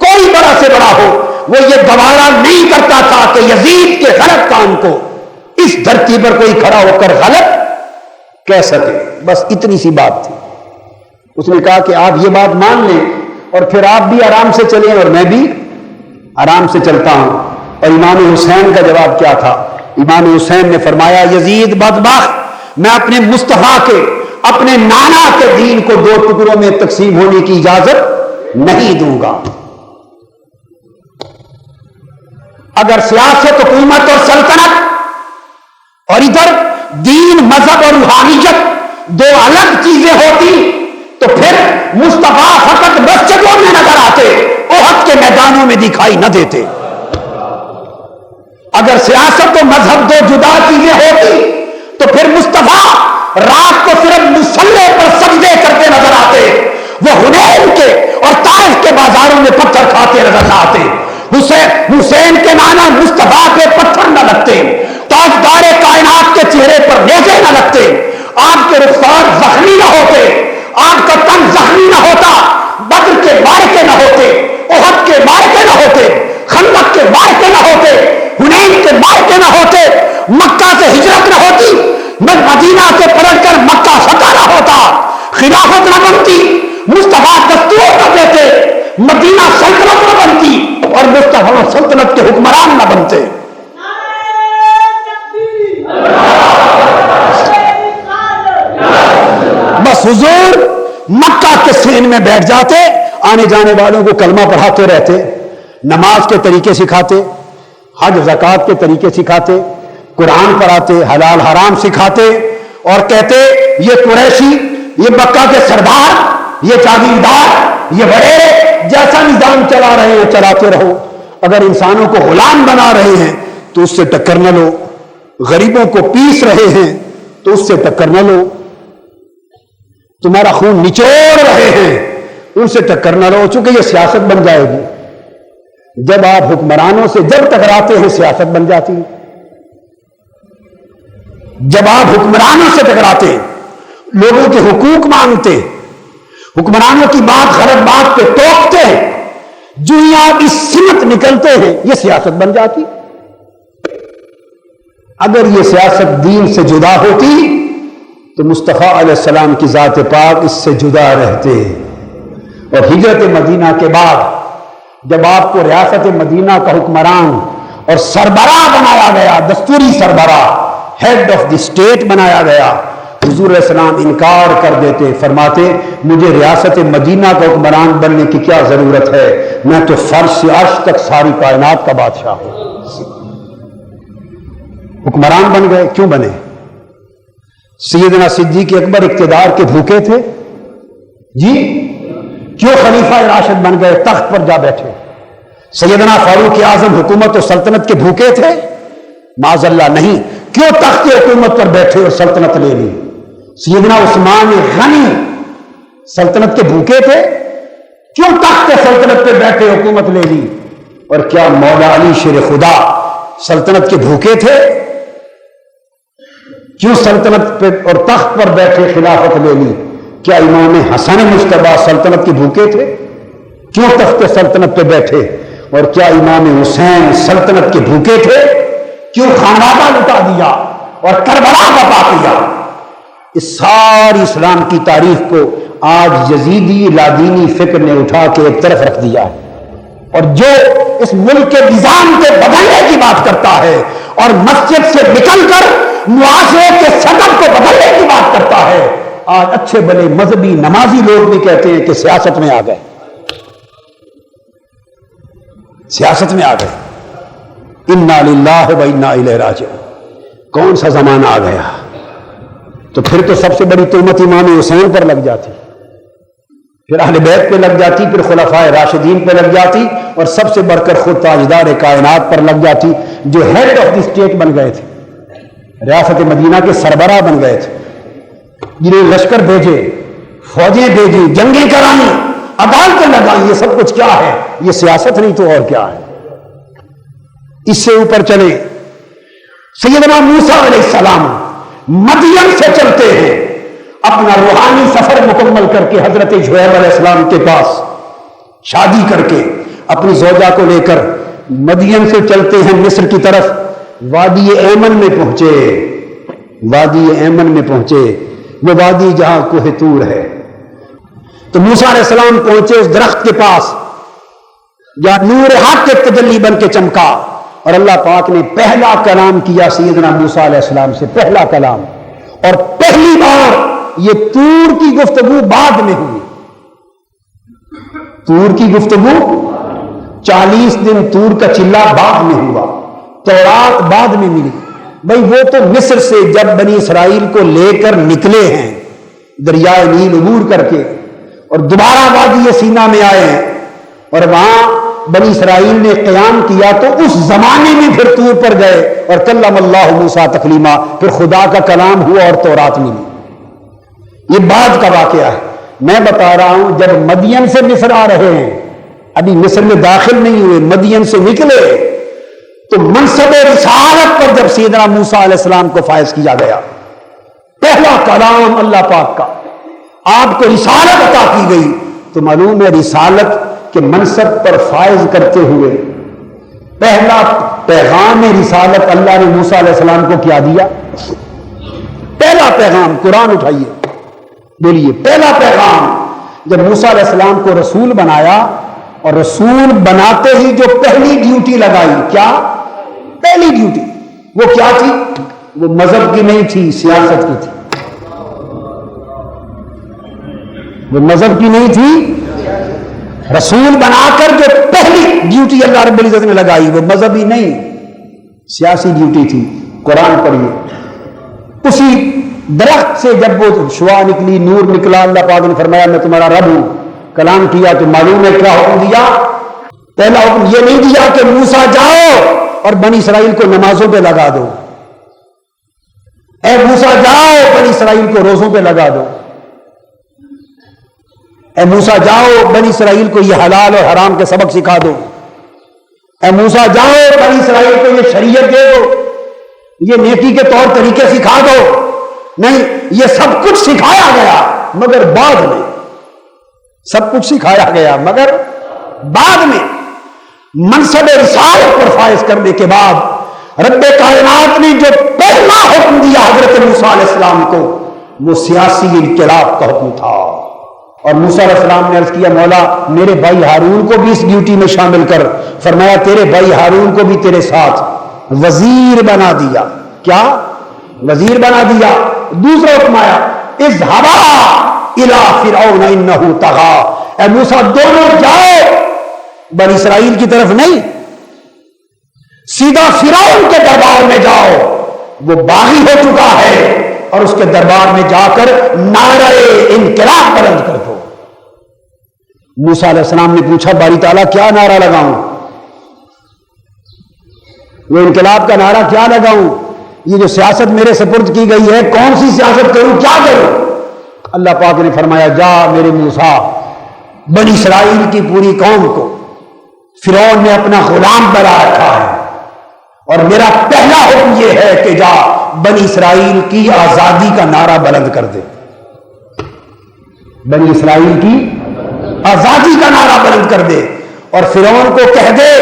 S1: کوئی بڑا سے بڑا ہو، وہ یہ گوارا نہیں کرتا تھا کہ یزید کے غلط کام کو اس دھرتی پر کوئی کھڑا ہو کر غلط کہہ سکے، بس اتنی سی بات تھی۔ اس نے کہا کہ آپ یہ بات مان لیں اور پھر آپ بھی آرام سے چلیں اور میں بھی آرام سے چلتا ہوں۔ اور امام حسین کا جواب کیا تھا؟ امام حسین نے فرمایا یزید بدبخت، میں اپنے مصطفیٰ کے، اپنے نانا کے دین کو دو ٹکڑوں میں تقسیم ہونے کی اجازت نہیں دوں گا۔ اگر سیاست، حکومت اور سلطنت اور ادھر دین، مذہب اور روحانیت دو الگ چیزیں ہوتی تو پھر مصطفیٰ فقط مسجدوں میں نظر آتے، احد کے میدانوں میں دکھائی نہ دیتے۔ اگر سیاست و مذہب دو جدا چیزیں ہوتی تو پھر مصطفیٰ رات کو صرف مصلے پر سجدے کرتے نظر آتے، وہ حنین کے اور طائف کے بازاروں میں پتھر کھاتے نظر نہ آتے۔ حسین کے نانا مصطفیٰ پہ پتھر نہ لگتے، تاجدار کائنات کے چہرے پر نیزے نہ لگتے، آپ کے رخسار زخمی نہ ہوتے، آپ کا تن زخمی نہ ہوتا، بدر کے مارکے نہ ہوتے، احد کے مارکے نہ ہوتے، خندق کے مارکے نہ ہوتے، حنین کے مارکے نہ ہوتے، مکہ سے ہجرت نہ ہوتی، مدینہ سے پلٹ کر مکہ فتح نہ ہوتا، خلافت نہ بنتی، مصطفیٰ دستور نہ دیتے، مدینہ سلطنت نہ بنتی اور مصطفیٰ سلطنت کے حکمران نہ بنتے۔ بس حضور مکہ کے سین میں بیٹھ جاتے، آنے جانے والوں کو کلمہ پڑھاتے رہتے، نماز کے طریقے سکھاتے، حج زکوٰۃ کے طریقے سکھاتے، قرآن پڑھاتے، حلال حرام سکھاتے اور کہتے یہ قریشی، یہ مکہ کے سردار، یہ جاگیردار، یہ بڑے جیسا نظام چلا رہے ہیں چلاتے رہو، اگر انسانوں کو غلام بنا رہے ہیں تو اس سے ٹکر نہ لو، غریبوں کو پیس رہے ہیں تو اس سے ٹکر نہ لو، تمہارا خون نچوڑ رہے ہیں ان سے ٹکر نہ لو، چونکہ یہ سیاست بن جائے گی۔ جب آپ حکمرانوں سے جب ٹکراتے ہیں سیاست بن جاتی ہے، جب آپ حکمرانوں سے ٹکراتے ہیں، لوگوں کے حقوق مانگتے، حکمرانوں کی بات غلط بات پہ ٹوکتے ہیں، جو ہی آپ اس سمت نکلتے ہیں یہ سیاست بن جاتی۔ اگر یہ سیاست دین سے جدا ہوتی تو مصطفیٰ علیہ السلام کی ذات پاک اس سے جدا رہتے۔ اور ہجرت مدینہ کے بعد جب آپ کو ریاست مدینہ کا حکمران اور سربراہ بنایا گیا، دستوری سربراہ، ہیڈ آف دی اسٹیٹ بنایا گیا، حضور علیہ السلام انکار کر دیتے، فرماتے مجھے ریاست مدینہ کا حکمران بننے کی کیا ضرورت ہے، میں تو فرش سے عرش تک ساری کائنات کا بادشاہ ہوں۔ حکمران بن گئے، کیوں بنے؟ سیدنا صدیق اکبر اقتدار کے بھوکے تھے جی، کیوں خلیفہ راشد بن گئے، تخت پر جا بیٹھے؟ سیدنا فاروق اعظم حکومت و سلطنت کے بھوکے تھے؟ معاذ اللہ نہیں، کیوں تخت حکومت پر بیٹھے اور سلطنت لے لی؟ سیدنا عثمان غنی سلطنت کے بھوکے تھے؟ کیوں تخت سلطنت پہ بیٹھے حکومت لے لی؟ اور کیا مولا علی شیر خدا سلطنت کے بھوکے تھے؟ کیوں سلطنت پہ اور تخت پر بیٹھے خلافت لے لی؟ کیا امام حسن مجتبیٰ سلطنت کے بھوکے تھے؟ کیوں تخت سلطنت پہ بیٹھے؟ اور کیا امام حسین سلطنت کے بھوکے تھے؟ کیوں خانوادہ لٹا دیا اور کربلا بپا کیا؟ اس ساری اسلام کی تاریخ کو آج یزیدی لادینی فکر نے اٹھا کے ایک طرف رکھ دیا ہے، اور جو اس ملک کے نظام کے بدلنے کی بات کرتا ہے اور مسجد سے نکل کر معاشرے کے صدر کو بدلنے کی بات کرتا ہے، آج اچھے بڑے مذہبی نمازی لوگ بھی کہتے ہیں کہ سیاست میں آ گئے، سیاست میں آ گئے۔ انا للہ و انا الیہ راجعون۔ کون سا زمانہ آ گیا؟ تو پھر تو سب سے بڑی تہمت امام حسین پر لگ جاتی، پھر اہل بیت پہ لگ جاتی، پھر خلفائے راشدین پہ لگ جاتی، اور سب سے بڑھ کر خود تاجدار کائنات پر لگ جاتی، جو ہیڈ آف دی اسٹیٹ بن گئے تھے، ریاست مدینہ کے سربراہ بن گئے تھے، جنہیں لشکر بھیجے، فوجیں بھیجی، جنگیں کرائیں، عدالتیں لگائیں، یہ سب کچھ کیا ہے؟ یہ سیاست نہیں تو اور کیا ہے؟ اس سے اوپر چلے، سیدنا موسیٰ علیہ السلام مدین سے چلتے ہیں، اپنا روحانی سفر مکمل کر کے حضرت شعیب علیہ السلام کے پاس شادی کر کے اپنی زوجہ کو لے کر مدین سے چلتے ہیں مصر کی طرف، وادی ایمن میں پہنچے، وادی ایمن میں پہنچے، وہ وادی جہاں کوہ طور ہے۔ تو موسیٰ علیہ السلام پہنچے اس درخت کے پاس جہاں نور حق کے تجلی بن کے چمکا، اور اللہ پاک نے پہلا کلام کیا سیدنا موسیٰ علیہ السلام سے، پہلا کلام، اور پہلی بار یہ طور کی گفتگو بعد میں ہوئی، طور کی گفتگو 40 دن طور کا چلا بعد میں ہوا، تورات بعد میں ملی۔ بھئی وہ تو مصر سے جب بنی اسرائیل کو لے کر نکلے ہیں دریائے نیل عبور کر کے، اور دوبارہ وادی سینا میں آئے ہیں، اور وہاں بنی اسرائیل نے قیام کیا، تو اس زمانے میں پھر طور پر گئے، اور کلم اللہ موسیٰ تکلیما، پھر خدا کا کلام ہوا اور تورات ملی۔ یہ بعد کا واقعہ ہے، میں بتا رہا ہوں جب مدین سے مصر آ رہے ہیں، ابھی مصر میں داخل نہیں ہوئے، مدین سے نکلے، تو منصب رسالت پر جب سیدنا موسیٰ علیہ السلام کو فائز کیا گیا، پہلا کلام اللہ پاک کا، آپ کو رسالت عطا کی گئی، تو معلوم ہے رسالت کے منصب پر فائز کرتے ہوئے پہلا پیغام رسالت اللہ نے موسیٰ علیہ السلام کو کیا دیا؟ پہلا پیغام، قرآن اٹھائیے بولیے، پہلا پیغام جب موسیٰ علیہ السلام کو رسول بنایا، اور رسول بناتے ہی جو پہلی ڈیوٹی لگائی، کیا پہلی ڈیوٹی؟ وہ کیا تھی؟ وہ مذہب کی نہیں تھی، سیاست کی تھی۔ وہ مذہب کی نہیں تھی، رسول بنا کر جو پہلی ڈیوٹی اللہ رب العزت نے لگائی وہ مذہبی نہیں، سیاسی ڈیوٹی تھی۔ قرآن پڑھیے، اسی درخت سے جب وہ شعاع نکلی، نور نکلا، اللہ پاک نے فرمایا میں تمہارا رب ہوں، کلام کیا، تو معلوم ہے کیا حکم دیا؟ پہلا حکم یہ نہیں دیا کہ موسیٰ جاؤ اور بنی اسرائیل کو نمازوں پہ لگا دو، اے موسیٰ جاؤ بنی اسرائیل کو روزوں پہ لگا دو، اے موسیٰ جاؤ بنی اسرائیل کو یہ حلال اور حرام کے سبق سکھا دو، اے موسیٰ جاؤ بنی اسرائیل کو یہ شریعت دے دو، یہ نیکی کے طور طریقے سکھا دو۔ نہیں، یہ سب کچھ سکھایا گیا، مگر بعد میں، سب کچھ سکھایا گیا مگر بعد میں، منصب رسالت پر فائز کرنے کے بعد رب کائنات نے جو پہلا حکم دیا حضرت موسیٰ علیہ السلام کو، وہ سیاسی انقلاب کا حکم تھا۔ اور موسیٰ علیہ السلام نے عرض کیا مولا میرے بھائی ہارون کو بھی اس ڈیوٹی میں شامل کر، فرمایا تیرے بھائی ہارون کو بھی تیرے ساتھ وزیر بنا دیا۔ کیا؟ وزیر بنا دیا۔ دوسرا حکم آیا اذهبا الى فرعون انه طغى، اے موسیٰ دونوں جاؤ، بنی اسرائیل کی طرف نہیں، سیدھا فرعون کے دربار میں جاؤ، وہ باغی ہو چکا ہے، اور اس کے دربار میں جا کر نعرہ انقلاب بلند کر دو۔ موسیٰ علیہ السلام نے پوچھا باری تعالیٰ کیا نعرہ لگاؤں؟ وہ انقلاب کا نعرہ کیا لگاؤں؟ یہ جو سیاست میرے سپرد کی گئی ہے کون سی سیاست کروں، کیا کروں؟ اللہ پاک نے فرمایا جا میرے موسیٰ، بنی اسرائیل کی پوری قوم کو فرعون نے اپنا غلام بنا رکھا ہے، اور میرا پہلا حکم یہ ہے کہ جا بنی اسرائیل کی آزادی کا نعرہ بلند کر دے، بنی اسرائیل کی آزادی کا نعرہ بلند کر دے، اور فرعون کو کہہ دے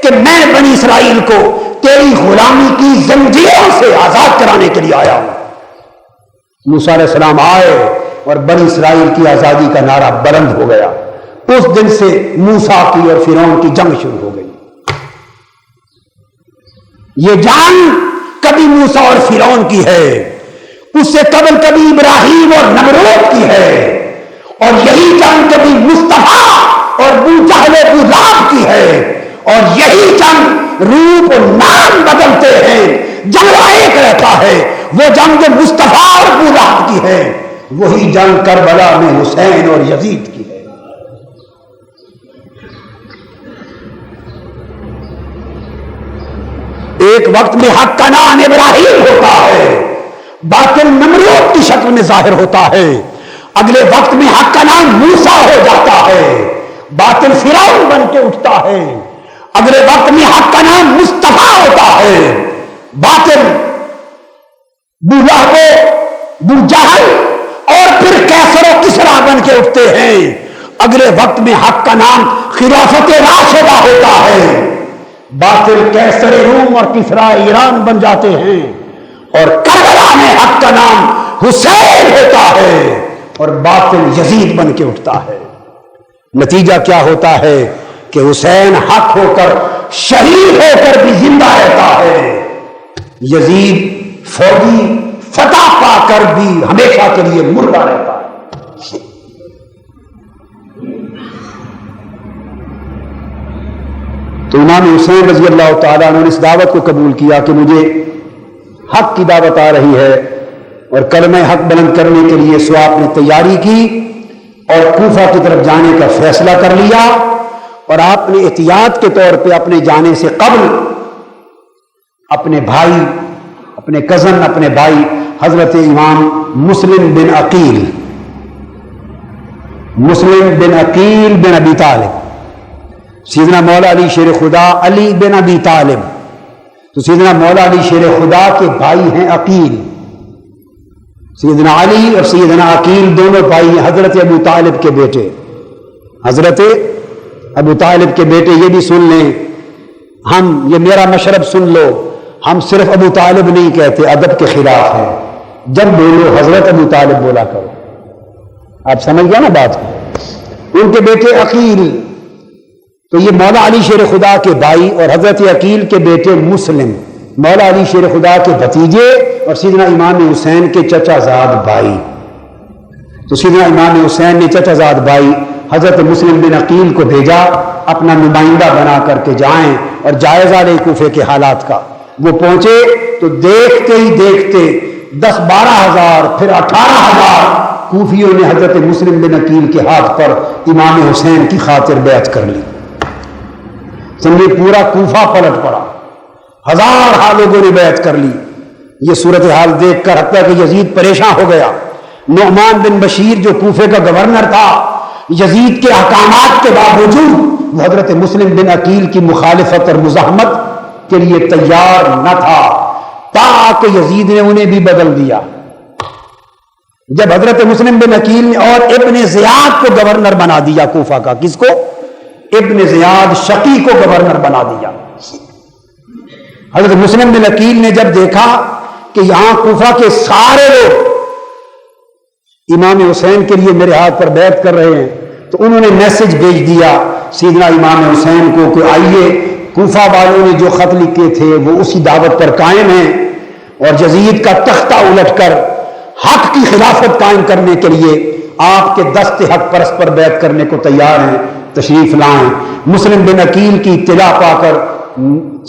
S1: کہ میں بنی اسرائیل کو تیری غلامی کی زنجیروں سے آزاد کرانے کے لیے آیا ہوں۔ موسیٰ علیہ السلام آئے اور بنی اسرائیل کی آزادی کا نعرہ بلند ہو گیا۔ اس دن سے موسیٰ کی اور فرعون کی جنگ شروع ہو گئی۔ یہ جنگ کبھی موسیٰ اور فرعون کی ہے، اس سے قبل کبھی ابراہیم اور نمرود کی ہے، اور یہی جنگ کبھی مصطفیٰ اور ابو جہل ابو لہب کی ہے، اور یہی جنگ روپ و نام بدلتے ہیں، جنگ ایک رہتا ہے، وہ جنگ جو مصطفیٰ اور ابو لہب کی ہے، وہی جنگ کربلا میں حسین اور یزید کی ہے۔ ایک وقت میں حق کا نام ابراہیم ہوتا ہے، باطل نمرود کی شکل میں ظاہر ہوتا ہے، اگلے وقت میں حق کا نام موسیٰ ہو جاتا ہے، باطل فرعون بن کے اٹھتا ہے، اگلے وقت میں حق کا نام مصطفیٰ ہوتا ہے، باطل ابو لہب ابو جہل اور پھر کیسر و کسریٰ بن کے اٹھتے ہیں، اگلے وقت میں حق کا نام خلافت راشدہ ہوتا ہے، باطل کیسر روم اور کسریٰ ایران بن جاتے ہیں، اور کربلا میں حق کا نام حسین ہوتا ہے اور باطل یزید بن کے اٹھتا ہے۔ نتیجہ کیا ہوتا ہے کہ حسین حق ہو کر شہید ہو کر بھی زندہ رہتا ہے، یزید فوجی فتح پا کر بھی ہمیشہ کے لیے مردہ رہتا ہے۔ تو امام حسین رضی اللہ تعالیٰ عنہ نے اس دعوت کو قبول کیا کہ مجھے حق کی دعوت آ رہی ہے، اور کلمہ حق بلند کرنے کے لیے سو آپ نے تیاری کی اور کوفہ کی طرف جانے کا فیصلہ کر لیا، اور آپ نے احتیاط کے طور پہ اپنے جانے سے قبل اپنے بھائی، اپنے کزن، اپنے بھائی حضرت امام مسلم بن عقیل بن ابی طالب، سیدنا مولا علی شیر خدا علی بن ابی طالب، تو سیدنا مولا علی شیر خدا کے بھائی ہیں عقیل، سیدنا علی اور سیدنا عقیل دونوں بھائی ہیں، حضرت ابو طالب کے بیٹے، حضرت ابو طالب کے بیٹے۔ یہ بھی سن لیں، یہ میرا مشرب سن لو، ہم صرف ابو طالب نہیں کہتے، ادب کے خلاف ہے، جب بولو حضرت ابو طالب بولا کرو، آپ سمجھ گیا نا بات کو۔ ان کے بیٹے عقیل، تو یہ مولا علی شیر خدا کے بھائی اور حضرت عقیل کے بیٹے مسلم، مولا علی شیر خدا کے بھتیجے اور سیدنا امام حسین کے چچا زاد بھائی۔ تو سیدنا امام حسین نے چچا زاد بھائی حضرت مسلم بن عقیل کو بھیجا اپنا نمائندہ بنا کر کے جائیں اور جائزہ لیں کوفے کے حالات کا۔ وہ پہنچے تو دیکھتے ہی دیکھتے 10-12 ہزار پھر 18 ہزار کوفیوں نے حضرت مسلم بن عقیل کے ہاتھ پر امام حسین کی خاطر بیعت کر لی۔ سمجھے پورا کوفہ پلٹ پڑا، ہزارہا لوگوں نے بیعت کر لی۔ یہ صورتحال دیکھ کر حتیٰ کہ یزید پریشان ہو گیا۔ نعمان بن بشیر جو کوفے کا گورنر تھا، یزید کے احکامات کے باوجود وہ حضرت مسلم بن عقیل کی مخالفت اور مزاحمت کے لیے تیار نہ تھا، تاکہ یزید نے انہیں بھی بدل دیا۔ جب حضرت مسلم بن عقیل نے اور ابن زیاد کو گورنر بنا دیا کوفہ کا، کس کو؟ ابن زیاد شقی کو گورنر بنا دیا۔ حضرت مسلم بن عقیل نے جب دیکھا کہ یہاں کوفہ کے سارے لوگ امام حسین کے لیے میرے ہاتھ پر بیعت کر رہے ہیں، تو انہوں نے میسج بھیج دیا سیدنا امام حسین کو کہ آئیے، کوفہ والوں نے جو خط لکھے تھے وہ اسی دعوت پر قائم ہیں، اور یزید کا تختہ الٹ کر حق کی خلافت قائم کرنے کے لیے آپ کے دست حق پرست پر بیعت کرنے کو تیار ہیں، تشریف لائیں۔ مسلم بن عقیل کی اطلاع پا کر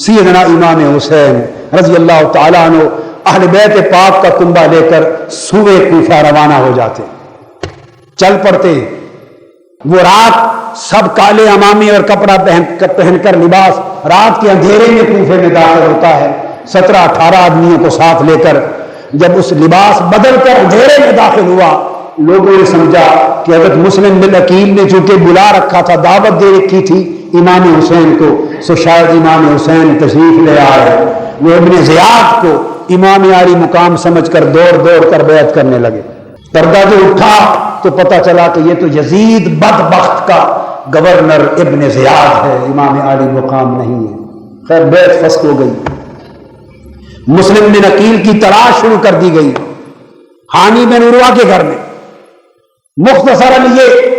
S1: سیدنا امام حسین رضی اللہ تعالیٰ عنہ اہل بیت پاک کا کنبہ لے کر صوبے کوفہ روانہ ہو جاتے، چل پڑتے۔ وہ رات سب کالے عمامے اور کپڑا پہن کر لباس رات کے اندھیرے میں کوفے میں داخل ہوتا ہے، 17-18 آدمیوں کو ساتھ لے کر۔ جب اس لباس بدل کر اندھیرے میں داخل ہوا، لوگوں نے سمجھا کہ حضرت مسلم بن عقیل نے چونکہ بلا رکھا تھا، دعوت دے رکھی تھی امام حسین کو، سو شاید امام حسین تشریف لے آئے۔ وہ ابن زیاد کو امام عالی مقام سمجھ کر دوڑ کر بیعت کرنے لگے۔ پردہ جو اٹھا تو پتہ چلا کہ یہ تو یزید بدبخت کا گورنر ابن زیاد ہے، امام عالی مقام نہیں ہے۔ خیر بیعت فسخ ہو گئی۔ مسلم بن عقیل کی تلاش شروع کر دی گئی حامی بن عروہ کے گھر میں۔ مختصراً یہ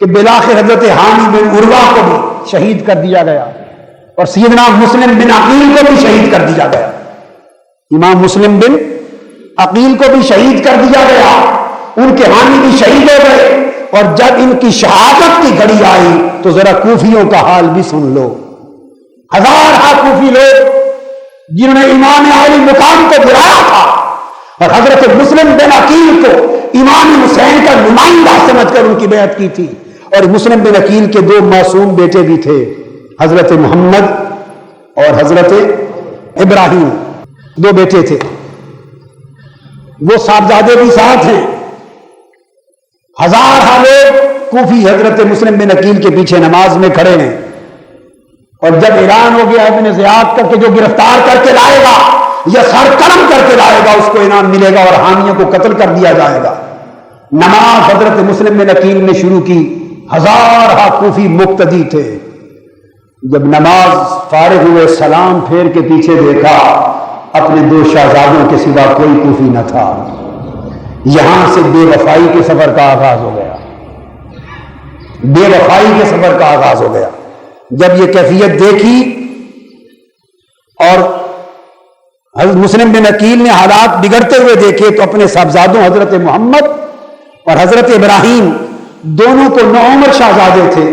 S1: کہ بالآخر حضرت حامی بن عروہ کو بھی شہید کر دیا گیا، اور سیدنا مسلم بن عقیل کو بھی شہید کر دیا گیا۔ امام مسلم بن عقیل کو بھی شہید کر دیا گیا، ان کے حامی بھی شہید ہو گئے۔ اور جب ان کی شہادت کی گھڑی آئی تو ذرا کوفیوں کا حال بھی سن لو۔ ہزارہا کوفی لوگ جنہوں نے امام عالی مقام کو گرایا تھا، اور حضرت مسلم بن عقیل کو امام حسین کا نمائندہ سمجھ کر ان کی بیعت کی تھی. اور مسلم بن عقیل کے 2 معصوم بیٹے بھی تھے، حضرت محمد اور حضرت ابراہیم، 2 بیٹے تھے. وہ صاحبزادے بھی ساتھ ہیں. 1000 لوگ کوفی حضرت مسلم بن عقیل کے پیچھے نماز میں کھڑے ہیں. اور جب اعلان ہو گیا ابن زیاد کا کہ جو گرفتار کر کے لائے گا یا سر قلم کر کے لائے گا اس کو انعام ملے گا اور حامیوں کو قتل کر دیا جائے گا، نماز حضرت مسلم بن عقیل نے شروع کی. 1000 کوفی مقتدی تھے. جب نماز فارغ ہوئے سلام پھیر کے پیچھے دیکھا، اپنے 2 شہزادوں کے سوا کوئی کوفی نہ تھا. یہاں سے بے وفائی کے سفر کا آغاز ہو گیا. بے وفائی کے سفر کا آغاز ہو گیا. جب یہ کیفیت دیکھی اور حضرت مسلم بن عقیل نے حالات بگڑتے ہوئے دیکھے تو اپنے صاحبزادوں حضرت محمد اور حضرت ابراہیم، دونوں کو 9 عمر شہزادے تھے،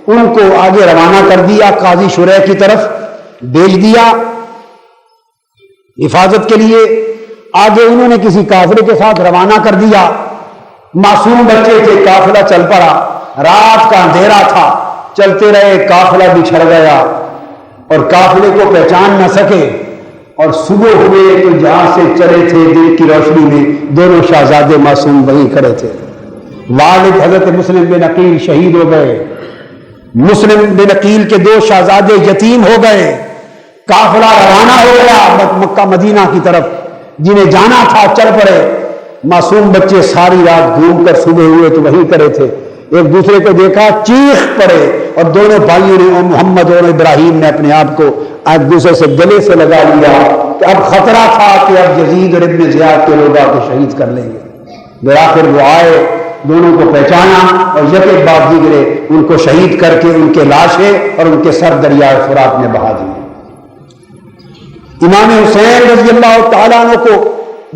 S1: ان کو آگے روانہ کر دیا، قاضی شریح کی طرف بھیج دیا حفاظت کے لیے. آگے انہوں نے کسی قافلے کے ساتھ روانہ کر دیا. معصوم بچے تھے، قافلہ چل پڑا. رات کا اندھیرا تھا، چلتے رہے، قافلہ بچھڑ گیا اور قافلے کو پہچان نہ سکے. اور صبح ہوئے تو جہاں سے چلے تھے دن کی روشنی میں 2 شہزادے معصوم وہیں کھڑے تھے. والد حضرت مسلم بن عقیل شہید ہو گئے. مسلم بن عقیل کے 2 شہزادے یتیم ہو گئے. قافلہ روانہ ہو گیا مکہ مدینہ کی طرف. جنہیں جانا تھا چل پڑے. معصوم بچے ساری رات گھوم کر صبح ہوئے تو وہیں کھڑے تھے. ایک دوسرے کو دیکھا، چیخ پڑے اور دونوں بھائیوں نے، محمد اور ابراہیم نے، اپنے آپ کو ایک دوسرے سے گلے سے لگا لیا کہ اب خطرہ تھا کہ اب یزید اور ابن زیاد کے لوگ آ کے شہید کر لیں گے. بالآخر وہ آئے، دونوں کو پہچانا اور یک ایک بعد دیگرے ان کو شہید کر کے ان کے لاشیں اور ان کے سر دریائے فرات میں بہا دیے. امام حسین رضی اللہ تعالیٰ عنہ کو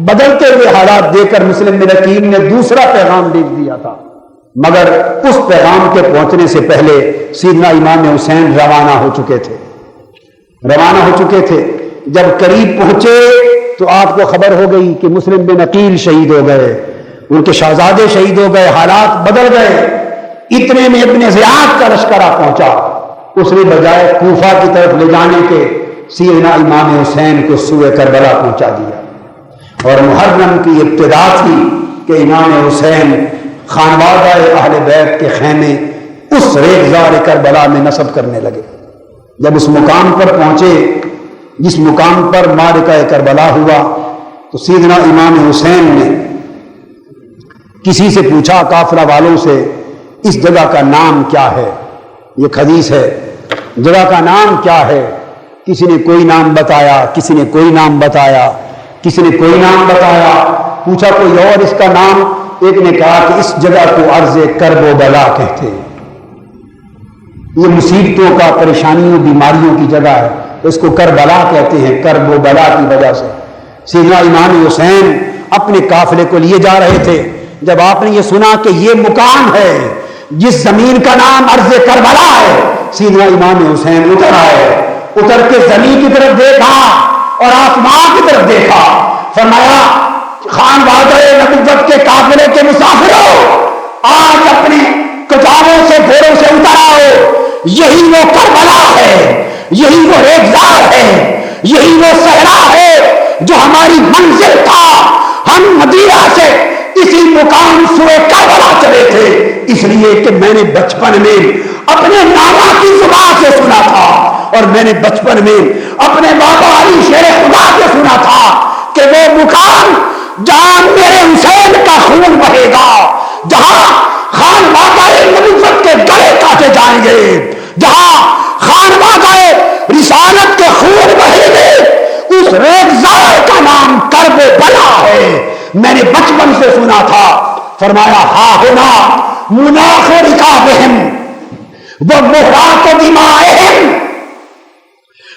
S1: بدلتے ہوئے حالات دیکھ کر مسلم بن عقیل نے دوسرا پیغام لکھ دیا تھا، مگر اس پیغام کے پہنچنے سے پہلے سیدنا امام حسین روانہ ہو چکے تھے. جب قریب پہنچے تو آپ کو خبر ہو گئی کہ مسلم بن عقیل شہید ہو گئے، ان کے شہزادے شہید ہو گئے، حالات بدل گئے. اتنے میں ابن زیاد کا لشکرہ پہنچا. اس نے بجائے کوفہ کی طرف لے جانے کے سیدنا امام حسین کو سوئے کربلا پہنچا دیا. اور محرم کی ابتدا تھی کہ امام حسین خانوادہ اہل بیت کے خیمے اس ریگزار کربلا میں نصب کرنے لگے. جب اس مقام پر پہنچے جس مقام پر معرکہ کربلا ہوا تو سیدنا امام حسین نے کسی سے پوچھا، قافلہ والوں سے، اس جگہ کا نام کیا ہے؟ یہ حدیث ہے، جگہ کا نام کیا ہے؟ کسی نے کوئی نام بتایا، کسی نے کوئی نام بتایا، کسی نے کوئی نام بتایا. پوچھا کوئی اور اس کا نام؟ ایک نے کہا کہ اس جگہ کو عرض کرب و بلا کہتے ہیں، یہ مصیبتوں کا، پریشانیوں، بیماریوں کی جگہ ہے، اس کو کربلا کہتے ہیں، کرب و بلا کی وجہ سے. سیدنا امام حسین اپنے قافلے کو لیے جا رہے تھے. جب آپ نے یہ سنا کہ یہ مقام ہے جس زمین کا نام عرض کربلا ہے، سیدنا امام حسین اتر آئے. اتر کے زمین کی طرف دیکھا اور آسمان کی طرف دیکھا. فرمایا، خانوادہ نبوت کے قافلے کے مسافروں، آج اپنے کتابوں سے گھوڑوں سے اتر آؤ. یہی وہ کربلا ہے، یہی وہ ریگزار ہے، یہی وہ صحرا ہے جو ہماری منزل تھا. ہم مدینہ سے اسی مقام سوئے کربلا چلے تھے، اس لیے کہ میں نے بچپن میں اپنے نانا کی زبان سے سنا تھا اور میں نے بچپن میں اپنے بابا علی شیر خدا سے سنا تھا کہ وہ مقام جہاں میرے حسین کا خون بہے گا، جہاں خانوادہ نبوت کے گلے کاٹے جائیں گے، جہاں خانوادہ رسالت کے خون بہے گے، اس ریگزار کا نام کرب بلا ہے. میں نے بچپن سے سنا تھا. فرمایا، ہا ہونا مناخ رکابہم و محراق دمائہم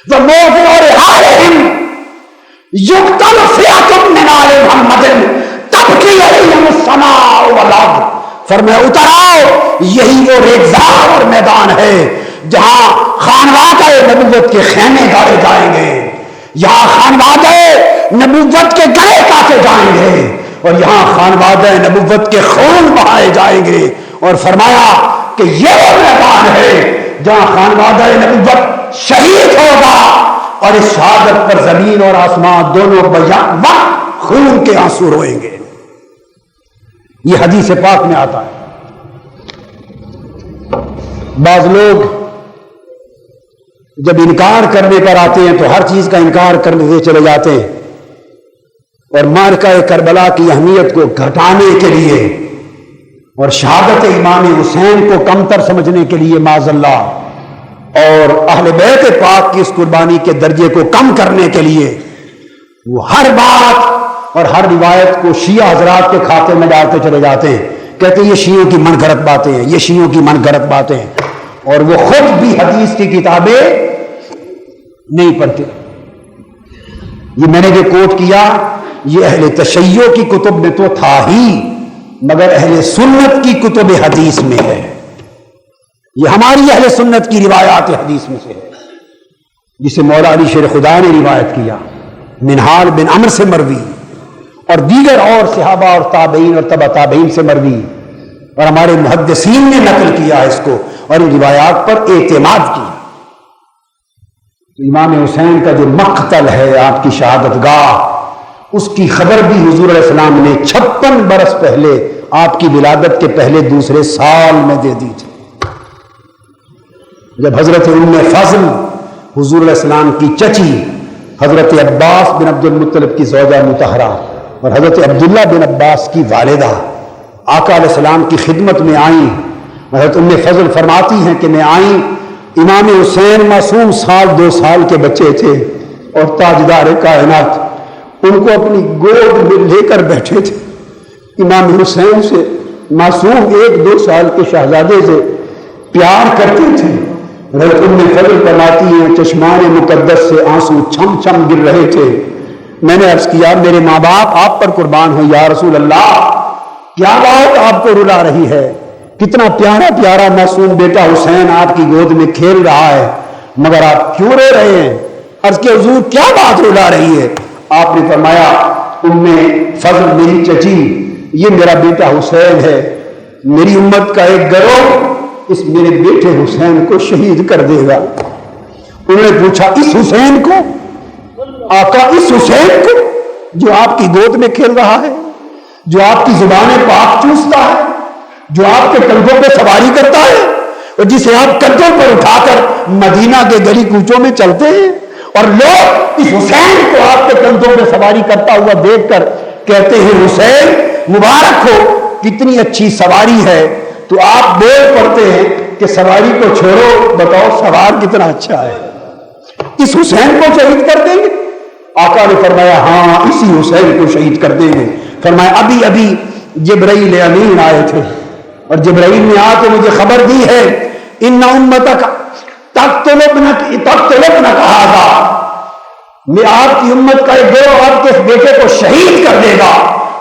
S1: و موضع رحالہم یقتل فئۃ من آل محمد تبکی علیہم السماء والارض. فرمایا، اتر آؤ، یہی وہ ریگزار اور میدان ہے جہاں خانوادہ نبوت کے خیمے گاڑے جائیں گے، یہاں خانوادہ نبوت کے گلے کاٹے جائیں گے اور یہاں خانوادہ نبوت کے خون بہائے جائیں گے. اور فرمایا کہ یہ وہ میدان ہے جہاں خانوادہ نبوت شہید ہوگا اور اس شہادت پر زمین اور آسمان دونوں وقت خون کے آنسو روئیں گے. یہ حدیث پاک میں آتا ہے. بعض لوگ جب انکار کرنے پر آتے ہیں تو ہر چیز کا انکار کرنے چلے جاتے ہیں اور معرکہ کربلا کی اہمیت کو گھٹانے کے لیے اور شہادت امام حسین کو کمتر سمجھنے کے لیے معاذ اللہ اور اہل بیت پاک کی اس قربانی کے درجے کو کم کرنے کے لیے وہ ہر بات اور ہر روایت کو شیعہ حضرات کے کھاتے میں ڈالتے چلے جاتے ہیں. کہتے ہیں یہ شیعوں کی من گھڑت باتیں ہیں, یہ شیعوں کی من گھڑت باتیں ہیں, اور وہ خود بھی حدیث کی کتابیں نہیں پڑھتے. یہ میں نے جو کوٹ کیا یہ اہل تشیع کی کتب میں تو تھا ہی, مگر اہل سنت کی کتب حدیث میں ہے. یہ ہماری اہل سنت کی روایات حدیث میں سے ہے, جسے مولا علی شیر خدا نے روایت کیا, منہال بن عمر سے مروی اور دیگر اور صحابہ اور تابعین اور تبع تابعین سے مروی, اور ہمارے محدثین نے نقل کیا اس کو اور ان روایات پر اعتماد کیا. امام حسین کا جو مقتل ہے آپ کی شہادت گاہ, اس کی خبر بھی حضور علیہ السلام نے 56 برس پہلے آپ کی ولادت کے پہلے دوسرے سال میں دے دی تھی. جب حضرت ام فضل حضور علیہ السلام کی چچی حضرت عباس بن عبد المطلب کی زوجہ مطہرہ اور حضرت عبداللہ بن عباس کی والدہ آقا علیہ السلام کی خدمت میں آئیں, حضرت ام فضل فرماتی ہیں کہ میں آئیں, امام حسین معصوم 2 سال کے بچے تھے اور تاجدار کائنات ان کو اپنی گود میں لے کر بیٹھے تھے. امام حسین سے معصوم 1-2 سال کے شہزادے سے پیار کرتے تھے. حضرت ام فضل فرماتی ہیں چشمان مقدس سے آنسو چھم چھم گر رہے تھے. میں نے عرض کیا میرے ماں باپ آپ پر قربان ہوں یا رسول اللہ, کیا بات آپ کو رلا رہی ہے؟ کتنا پیارا پیارا معصوم بیٹا حسین آپ کی گود میں کھیل رہا ہے, مگر آپ کیوں رو رہے ہیں؟ عرض کہ حضور کیا بات رلا رہی ہے؟ آپ نے فرمایا ام فضل میری چچی, یہ میرا بیٹا حسین ہے, میری امت کا ایک گروہ اس میرے بیٹے حسین کو شہید کر دے گا. انہوں نے پوچھا اس حسین کو؟ آقا اس حسین کو جو آپ کی گود میں کھیل رہا ہے, جو آپ کی زبان پاک چوستا ہے, جو آپ کے کندھوں پہ سواری کرتا ہے اور جسے آپ کندھوں پر اٹھا کر مدینہ کے گلی کوچوں میں چلتے ہیں, اور لوگ اس حسین کو آپ کے کندھوں پہ سواری کرتا ہوا دیکھ کر کہتے ہیں حسین مبارک ہو, کتنی اچھی سواری ہے. تو آپ بول پڑتے ہیں کہ سواری کو چھوڑو, بتاؤ سوار کتنا اچھا ہے, اس حسین کو شہید کر دیں گے؟ آقا نے فرمایا ہاں اسی حسین کو شہید کر دیں گے. فرمایا ابھی ابھی جبرائیل امین آئے تھے اور جبرائیل نے آ کے مجھے خبر دی ہے ان امتک تقتلبن هذا, میں آپ کی امت کا ایک گروہ آپ کے بیٹے کو شہید کر دے گا.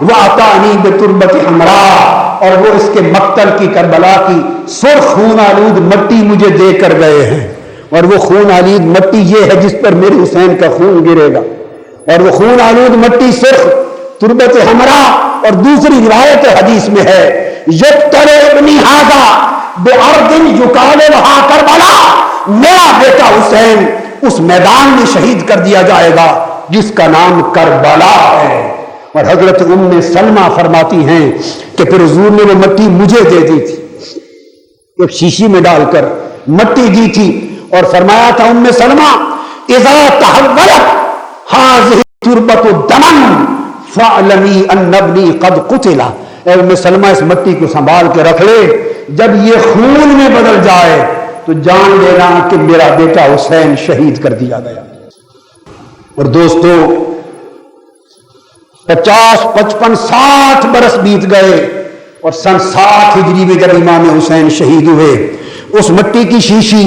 S1: وَأَتَانِي بِتُرْبَةِ حَمْرَاء, اور وہ اس کے مقتل کی کربلا کی سرخ خون آلود مٹی مجھے دے کر گئے ہیں, اور وہ خون آلود مٹی یہ ہے جس پر میرے حسین کا خون گرے گا, اور وہ خون آلود مٹی سرخ تربت حمراء. اور دوسری روایت حدیث میں ہے یقتل ابنی ھذا بارض یقال لھا کربلا, میرا بیٹا حسین اس میدان میں شہید کر دیا جائے گا جس کا نام کربلا ہے. اور حضرت ام سلمہ فرماتی ہیں کہ پھر حضور نے وہ مٹی مجھے دے دی تھی, ایک شیشی میں ڈال کر مٹی دی تھی, اور فرمایا تھا ام سلمہ اذا تحولت هذه تربۃ دما فاعلمی ان ابنی قد قتل. اے ام سلمہ اس مٹی کو سنبھال کے رکھ لے, جب یہ خون میں بدل جائے تو جان لینا کہ میرا بیٹا حسین شہید کر دیا گیا. اور دوستو 50 55 60 برس بیت گئے اور سن 60 ہجری میں جب امام حسین شہید ہوئے, اس مٹی کی شیشی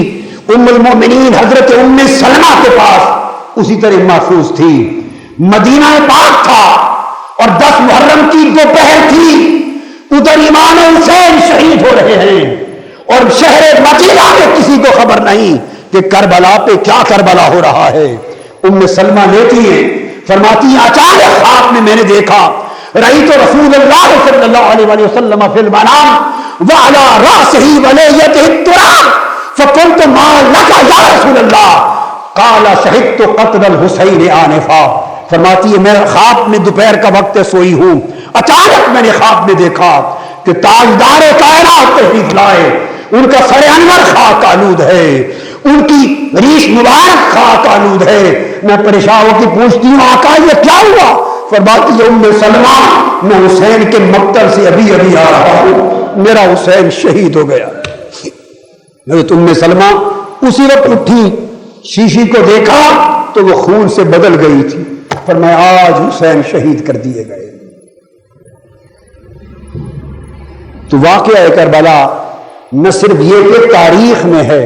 S1: ام المومنین حضرت ام سلمہ کے پاس اسی طرح محفوظ تھی. مدینہ پاک تھا اور 10 محرم کی دوپہر تھی, ادھر امام حسین شہید ہو رہے ہیں اور شہر مدینہ میں کسی کو خبر نہیں کہ کربلا پہ کیا کربلا ہو رہا ہے. ام سلمہ لیتی ہیں, فرماتی ہیں اچانک خواب میں نے دیکھا رأیت رسول اللہ صلی اللہ علیہ وسلم فی المنام وعلی رأسہ ولیتہ التراب فقلت ما لک یا رسول اللہ قال شہدت قتل الحسین آنفا. فرماتی ہے میں خواب میں دوپہر کا وقت سوئی ہوں, اچانک میں نے خواب میں دیکھا کہ تاجدار کائنات تشریف لائے, ان کا سر انور خاک آلود ہے, ان کی ریش مبارک خاک آلود ہے. میں پریشان ہو کے پوچھتی ہوں آقا یہ کیا ہوا؟ فرماتی ہے ام سلمہ میں حسین کے مقتل سے ابھی ابھی آ رہا ہوں, میرا حسین شہید ہو گیا. حضرت ام سلمہ اسی وقت اٹھی, شیشی کو دیکھا تو وہ خون سے بدل گئی تھی. فرمایا آج حسین شہید کر دیے گئے. تو واقعہ کربلا نہ صرف یہ کہ تاریخ میں ہے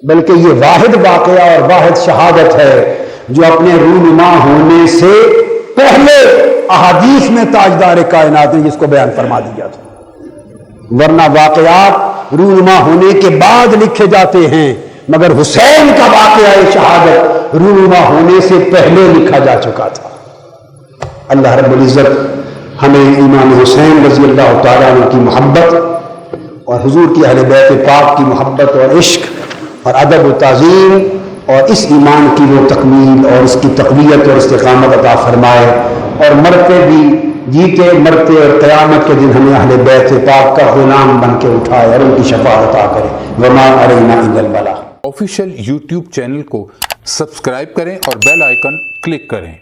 S1: بلکہ یہ واحد واقعہ اور واحد شہادت ہے جو اپنے رونما ہونے سے پہلے احادیث میں تاجدار کائنات نے جس کو بیان فرما دیا تھا, ورنہ واقعات رونما ہونے کے بعد لکھے جاتے ہیں, مگر حسین کا واقعہ شہادت رونما ہونے سے پہلے لکھا جا چکا تھا. اللہ رب العزت ہمیں امام حسین رضی اللہ تعالیٰ عنہ کی محبت اور حضور کی اہل بیت پاک کی محبت اور عشق اور ادب و تعظیم اور اس ایمان کی وہ تکمیل اور اس کی تقویت اور استقامت عطا فرمائے, اور مرتے بھی جیتے مرتے اور قیامت کے دن ہمیں اہل بیت پاک کا غلام بن کے اٹھائے اور ان کی شفاعت عطا کرے. وما علینا الا البلاغ.
S2: آفیشیل یوٹیوب چینل کو سبسکرائب کریں اور بیل آئیکن کلک کریں.